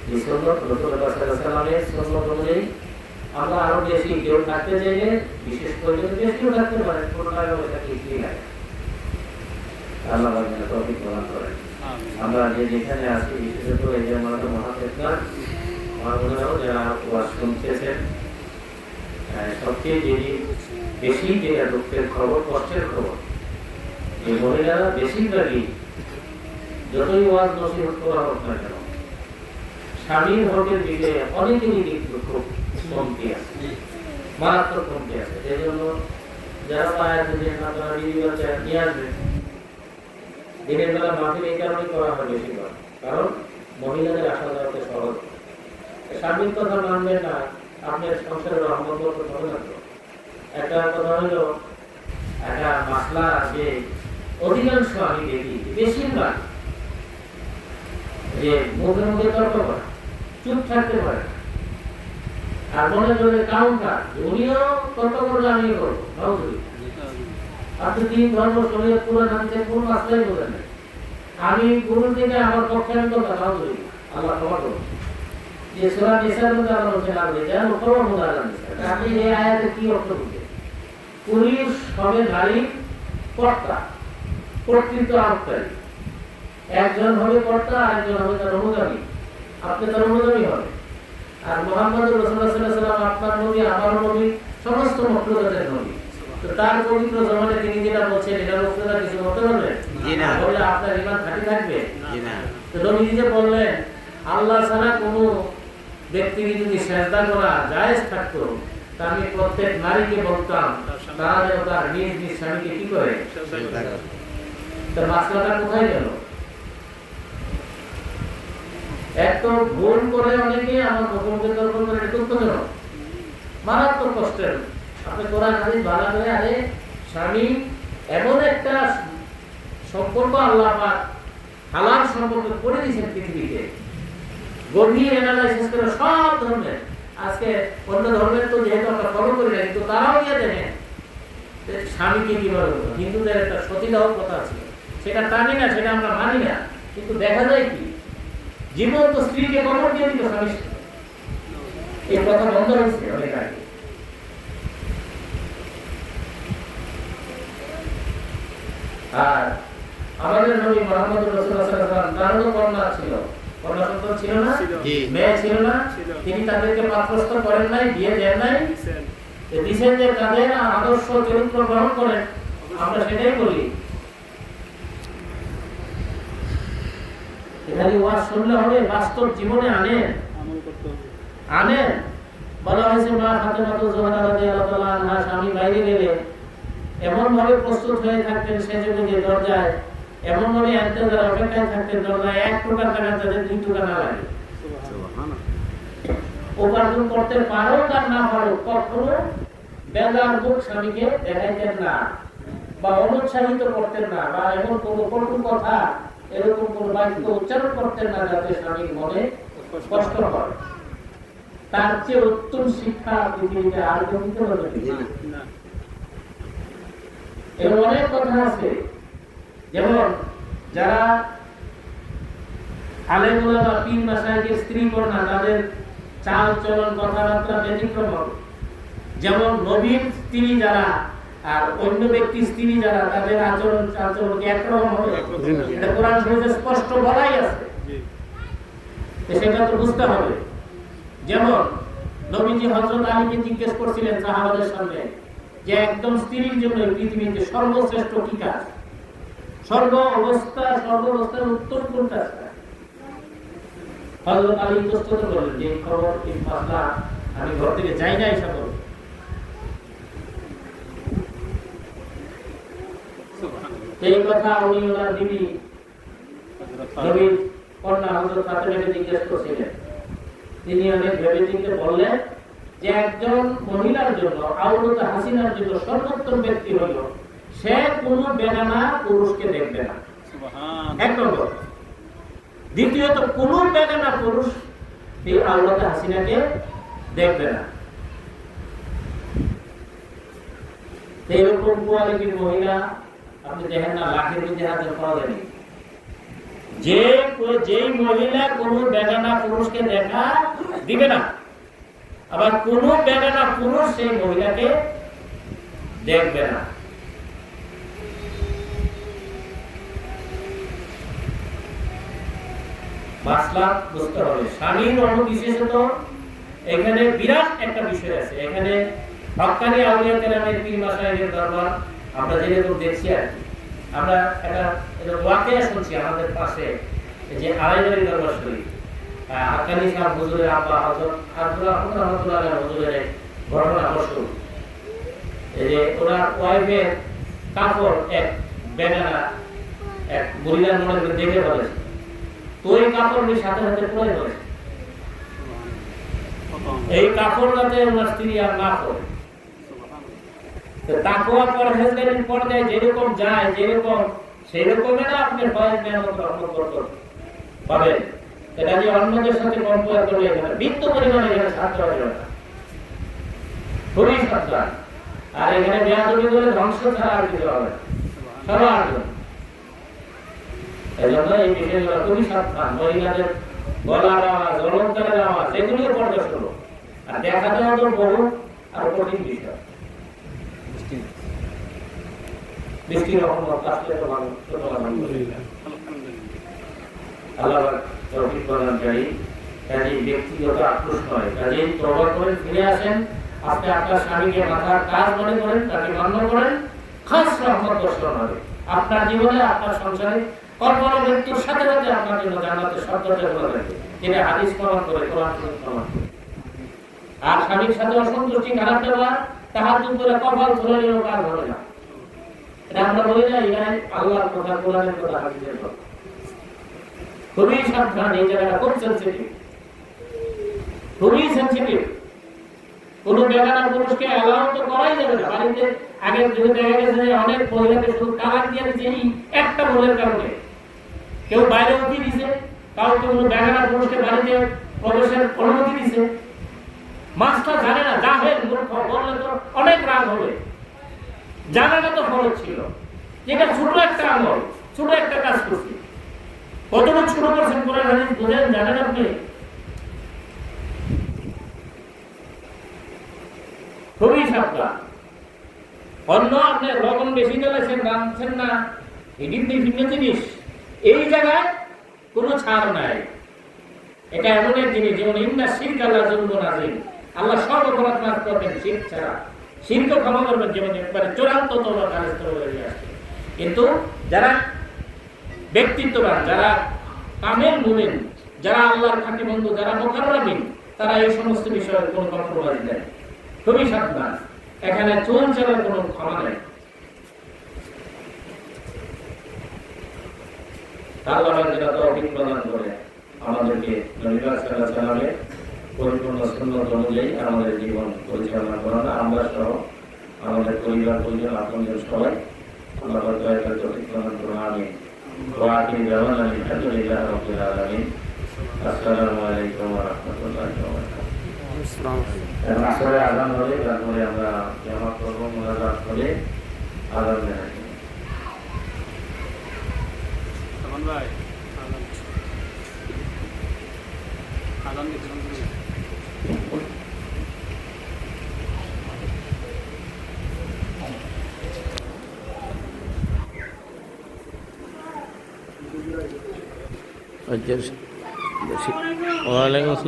Speaker 1: যে সুন্নত, রাসূলুল্লাহ সাল্লাল্লাহু আলাইহি ওয়াসাল্লামের সুন্নত অনুযায়ী আমরা আরো বেশি কেউ থাকতে চাইলে বিশেষ প্রয়োজনে বেশিও থাকতে পারেন, কোনো টাকা পয়সা কিছুই লাগে। আল্লাহ আমাদের তৌফিক প্রদান করেন। আমরা যে যেখানে আছি, বিশেষত এই যে আমাদের মহাফেজনা মহামুনারাও যারা ওয়াজ শুনতেছেন, সবচেয়ে যিনি বেশি যেটা দুঃখের খবর, কষ্টের খবর, এই মহিলারা বেশিরভাগই যতই ওয়াজ নসিহত করা হোক না কেন, স্বামীর হকের দিকে অনেকেরই কিন্তু খুব কমতি আছে, মারাত্মক কমতি আছে। সেই জন্য যারা পায় আছে যে আপনারা নিয়ে আসবেন, দিনের বেলা মাহফিল এই কারণে করা হয় বেশিরভাগ, কারণ মহিলাদের আসা যাওয়াতে সহজ। স্বামীর কথা মানবেন না, আপনার সংসারের রহমত করতে হবে না। তো একটা কথা হলো, একটা মাসলা যে অধিকাংশ আমি দেখি বেশিরভাগ যে মুখে মুখে তর্ক করে, চুপ থাকতে পারে, আর মনে করে কাউন্টার, উনিও তর্ক করলে আমিও করবো। আপনি 3 ধর্ম শরীয়ত পুরো জানতে কোন মাসলাই বলেন না, আমি গুরু থেকে আমার পক্ষান্তর কথা বলি। আল্লাহ ক্ষমা করুন। যে সূরা নিসার মধ্যে আল্লাহ বলেছেন, আপনি জানেন খবর মধ্যে আল্লাহ নিসার, আপনি এই আয়াতে কি অর্থ বুঝেন? পুরুষ হবে নারী কর্তা, কর্তৃত্ব আরোপকারী। একজন হবে কর্তা, আরেকজন হবে তার অনুগামী। আপনি তার অনুগামী হবে। আর মুহাম্মদ রাসূলুল্লাহ সাল্লাল্লাহু আলাইহি ওয়াসাল্লাম আপনার নবী, আমার নবী, সমস্ত মখলুকাতের নবী। তো তার পবিত্র জমানে তিনি যেটা বলছেন, এটার উপরে কিছু বলতে পারবেন? জি না। বললে আপনার ঈমান খাঁটি থাকবে? জি না। তো নবী নিজে বললেন, আল্লাহ ছাড়া কোনো ব্যক্তিকে যদি সেজদা করা জায়েজ থাকতো, তা আমি প্রত্যেক নারীকে বলতাম তারা যেন তার নিজ নিজ স্বামীকে কি করে সেজদা করে। তার মাসলাটা কোথায় গেল? এত ভুল করে অনেকে আমার মুখোমুখি তর্ক করে, এটা দুঃখজনক, মারাত্মক কষ্টের। আপনি কোরআন হাদিস ভালো করে, আরে স্বামী এমন একটা সম্পর্ক আল্লাহ পাক হালাল সম্পর্ক করে দিয়েছেন পৃথিবীতে, গভীর অ্যানালাইসিস করে সব ধর্মের। আজকে অন্য ধর্মের তো যেহেতু আমরা ফলো করি না, কিন্তু তারাও গিয়ে দেখেন স্বামীকে কিভাবে বলবো। হিন্দুদের একটা সতীদাহ প্রথা ছিল, সেটা টানি না, সেটা আমরা মানি না, কিন্তু দেখা যায় কি জীবন্ত স্ত্রীকে কবর দিয়ে দিত স্বামী। এই কথা বন্ধ হয়েছে অনেক আগে। আর আমাদের নবী মুহাম্মদ রাসূলুল্লাহ সাল্লাল্লাহু আলাইহি ওয়াসাল্লাম তারও কন্যা ছিল, কন্যা সন্তান ছিল না, মেয়ে ছিল না, তিনি তাদেরকে পাত্রস্থ করেন নাই, বিয়ে দেন নাই, দিয়েছেন যে তাদের আদর্শ চরিত্র গ্রহণ করেন। আমরা সেটাই বলি, এখানে ওয়াজ শুনলে হবে, বাস্তব জীবনে আনেন আনেন। বলা হয়েছে মা ফাতেমা জোহরা রাদিয়াল্লাহু তাআলা আনহা স্বামী বাইরে গেলে এমন ভাবে প্রস্তুত হয়ে থাকতেন সেজন্য যে দরজায়, এমন ভাবে ইন্তজার অপেক্ষায় থাকতেন দরজায় 1 টাকা টাকা তাদের 2 টাকা না লাগে। উপার্জন করতে পারো আর না পারো, কখনো বেলার মুখ স্বামীকে দেখাইতেন না বা অনুৎসাহিত করতেন না, বা এমন কোনো কটু কথা এরকম কোন বাক্য উচ্চারণ করতেন না যাতে স্বামীর মনে কষ্ট হয়। তার চেয়ে উত্তম শিক্ষা পৃথিবীতে আর কেউ দিতে পারবে না। এর অনেক কথা আছে, যেমন যারা আলেম ওলামা পীর মাশায়েখের স্ত্রী কন্যা, তাদের চাল চলন কথাবার্তা ব্যতিক্রম হবে। যেমন নবীর স্ত্রী যারা আর অন্য ব্যক্তির স্ত্রী যারা, তাদের আচরণ আচরণ একরকম হবে, এটা কোরআন শরীফে স্পষ্ট বলাই আছে, সেটা তো বুঝতে হবে। যেমন নবীজি হযরত আলীকে জিজ্ঞেস করছিলেন সাহাবাদের সামনে যে একদম স্ত্রীর জন্য পৃথিবীতে সর্বশ্রেষ্ঠ কি কাজ, সর্বাবস্থার উত্তম কোন কাজ? হযরত আলী প্রস্তুত করলেন যে খবর এই মাসলা আমি ঘর থেকে যাই না, এসব এই কথা উনি ওনার বিবি নবীর কন্যা হযরত ফাতেমাকে জিজ্ঞেস করছিলেন। তিনি অনেক ভেবে চিন্তে বললেন যে একজন মহিলার জন্য, আওরত হাসিনার জন্য সর্বোত্তম ব্যক্তি হল সে কোনো বেগানা পুরুষকে দেখবে না, এক নম্বর। দ্বিতীয়ত কোনো বেগানা পুরুষ এই আওরত হাসিনাকে দেখবে না। এইরকম কোয়ালিটির মহিলা আপনি দেখেন না, লাখের মধ্যে হাতে পাওয়া যায়নি। যেই মহিলা কোন বেগানা পুরুষকে দেখা দিবে না, আবার কোন বেগানা পুরুষ সেই মহিলাকে দেখবে না। মাসলা বুঝতে হবে। স্বামীর অনুবিশেষত এখানে বিরাট একটা বিষয় আছে। এখানে হক্কানি আউলিয়া কেরামের পীর মাশায়েখের দরবার আমরা যেরকম দেখছি আর কি, আমরা একটা ওয়াকিয়া শুনছি আমাদের পাশে, যে আড়াইবাড়ি দরবার শরীফ, হক্কানি সাহেব হুজুরের আব্বা হযরত আব্দুল্লাহ রহমাতুল্লাহ আলাইহি হুজুরের ঘটনা প্রসঙ্গ। এই যে ওনার ওয়াইফের কাপড় এক বেগানা এক মহিলার মনে করে দেখে বলেছে, তো এই কাপড় নিয়ে সাথে সাথে পরে বলেছে, এই কাপড় যাতে ওনার স্ত্রী আর না পরে। তাকওয়া পরহেজগারির পর্যায়ে যেরকম যায়, যেরকম সেরকমই না আপনি ভয় মেহনত রহমত পাবেন। এটা যে অন্যদের সাথে কম্পেয়ার করলে এখানে বিন্দু পরিমাণে এখানে সাহায্য হবে না, খুবই সাবধান। আর এখানে বেয়াদবি করে ধ্বংস ছাড়া আর কিছু হবে না, সবার জন্য। এই জন্য এই বিষয়গুলো খুবই সাবধান। মহিলাদের গলার আওয়াজ, অলঙ্কারের আওয়াজ, এগুলিও পর্দা শুরু। আর দেখাতে হতো বহু আর কঠিন বিষয়। বৃষ্টির রহমত আসলে তো ভালো, আল্লাহ তৌফিক প্রদান করি। কাজে ব্যক্তিগত আক্রোশ নয়, কাজে তওবা করে ফিরে আসেন। আপনি আপনার স্বামীকে মাথার কাজ মনে করেন, তাকে মান্য করেন, খাস রহমত দর্শন হবে আপনার জীবনে, আপনার সংসারে। কল্পনা মৃত্যুর সাথে সাথে আপনার জন্য জান্নাতের শর্তটা বলা থাকে, যেটা হাদিস প্রমাণ করে, কোরআন প্রমাণ করে। আর স্বামীর সাথে অসন্তুষ্টি, খারাপ ব্যবহার, তাহাজ্জুদ করে কপাল ধরে নিলেও কাজ হবে না। এটা আমরা বলি না, এখানে আল্লাহর কথা, কোরআনের কথা, হাদিসের কথা। খুবই সাবধান, এই জায়গাটা খুব সেন্সিটিভ, খুবই সেন্সিটিভ। কোন বেগানা পুরুষকে অ্যালাউ তো করাই যাবে না। বাড়িতে আগে যদি দেখা গেছে যে অনেক মহিলাকে শুধু তালাক দিয়ে দিচ্ছে এই একটা ভুলের কারণে, কেউ বাইরে উঠিয়ে দিছে, কাউকে কোনো বেগানা পুরুষকে বাড়িতে প্রবেশের অনুমতি দিছে, মাছটা জানে না, জাহেল মূর্খ, বললে তো অনেক রাগ হবে, জানাটা তো ফরজ ছিল, যেটা ছোট একটা আমল, ছোট একটা কাজ করছি, কতটুকু ছোট করছেন কোরআন হাদিস বুঝেন, জানেন আপনি? খুবই সাবধান। অন্য আপনি লবণ বেশি দিয়েছেন, রাঁধছেন না, এটি ভিন্ন জিনিস, এই জায়গায় কোনো ছাড় নাই। এটা এমন এক জিনিস যেমন ইন্না শিরক আল্লাহ যুলমুন আযীম, আল্লাহ সব অপরাধ মাফ করবেন শিরক ছাড়া, শিরকও ক্ষমা করবেন, যেমন একবারে চূড়ান্ত তওবা খালেস তওবা হয়ে আসে। কিন্তু যারা ব্যক্তিত্ববান, যারা কামেল মুমিন, যারা আল্লাহর খাঁটি বন্ধু, যারা মুকাররাবিন, তারা এই সমস্ত বিষয়ে কোনো কম্প্রোমাইজ নেই। খুবই সাবধান, এখানে চুল ছাড়ার কোনো ক্ষমা নেই। আল্লাহ যেটা তৌফিক প্রদান করে আমাদেরকে নবী সাল্লাল্লাহু আলাইহি ওয়াসাল্লামের পরিপূর্ণ সুন্নাত অনুযায়ী আমাদের জীবন পরিচালনা করানো, আমরা সহ আমাদের পরিবার পরিজন আপনজন সবাই আল্লাহ তাআলার তৌফিক প্রদান করুন। আমিন। ওয়া আখিরু দাওয়ানা আলহামদুলিল্লাহি রাব্বিল আলামিন। আসসালামু আলাইকুম ওয়া রাহমাতুল্লাহি ওয়া বারাকাতুহু। এখন আসরে আযান হবে, তারপরে আমরা জামাত করব, মুনাজাত করে আযান দেব।
Speaker 4: তখন ভাই আদান দিচ্ছেন
Speaker 3: ওয়ালাইকুম আসসালাম।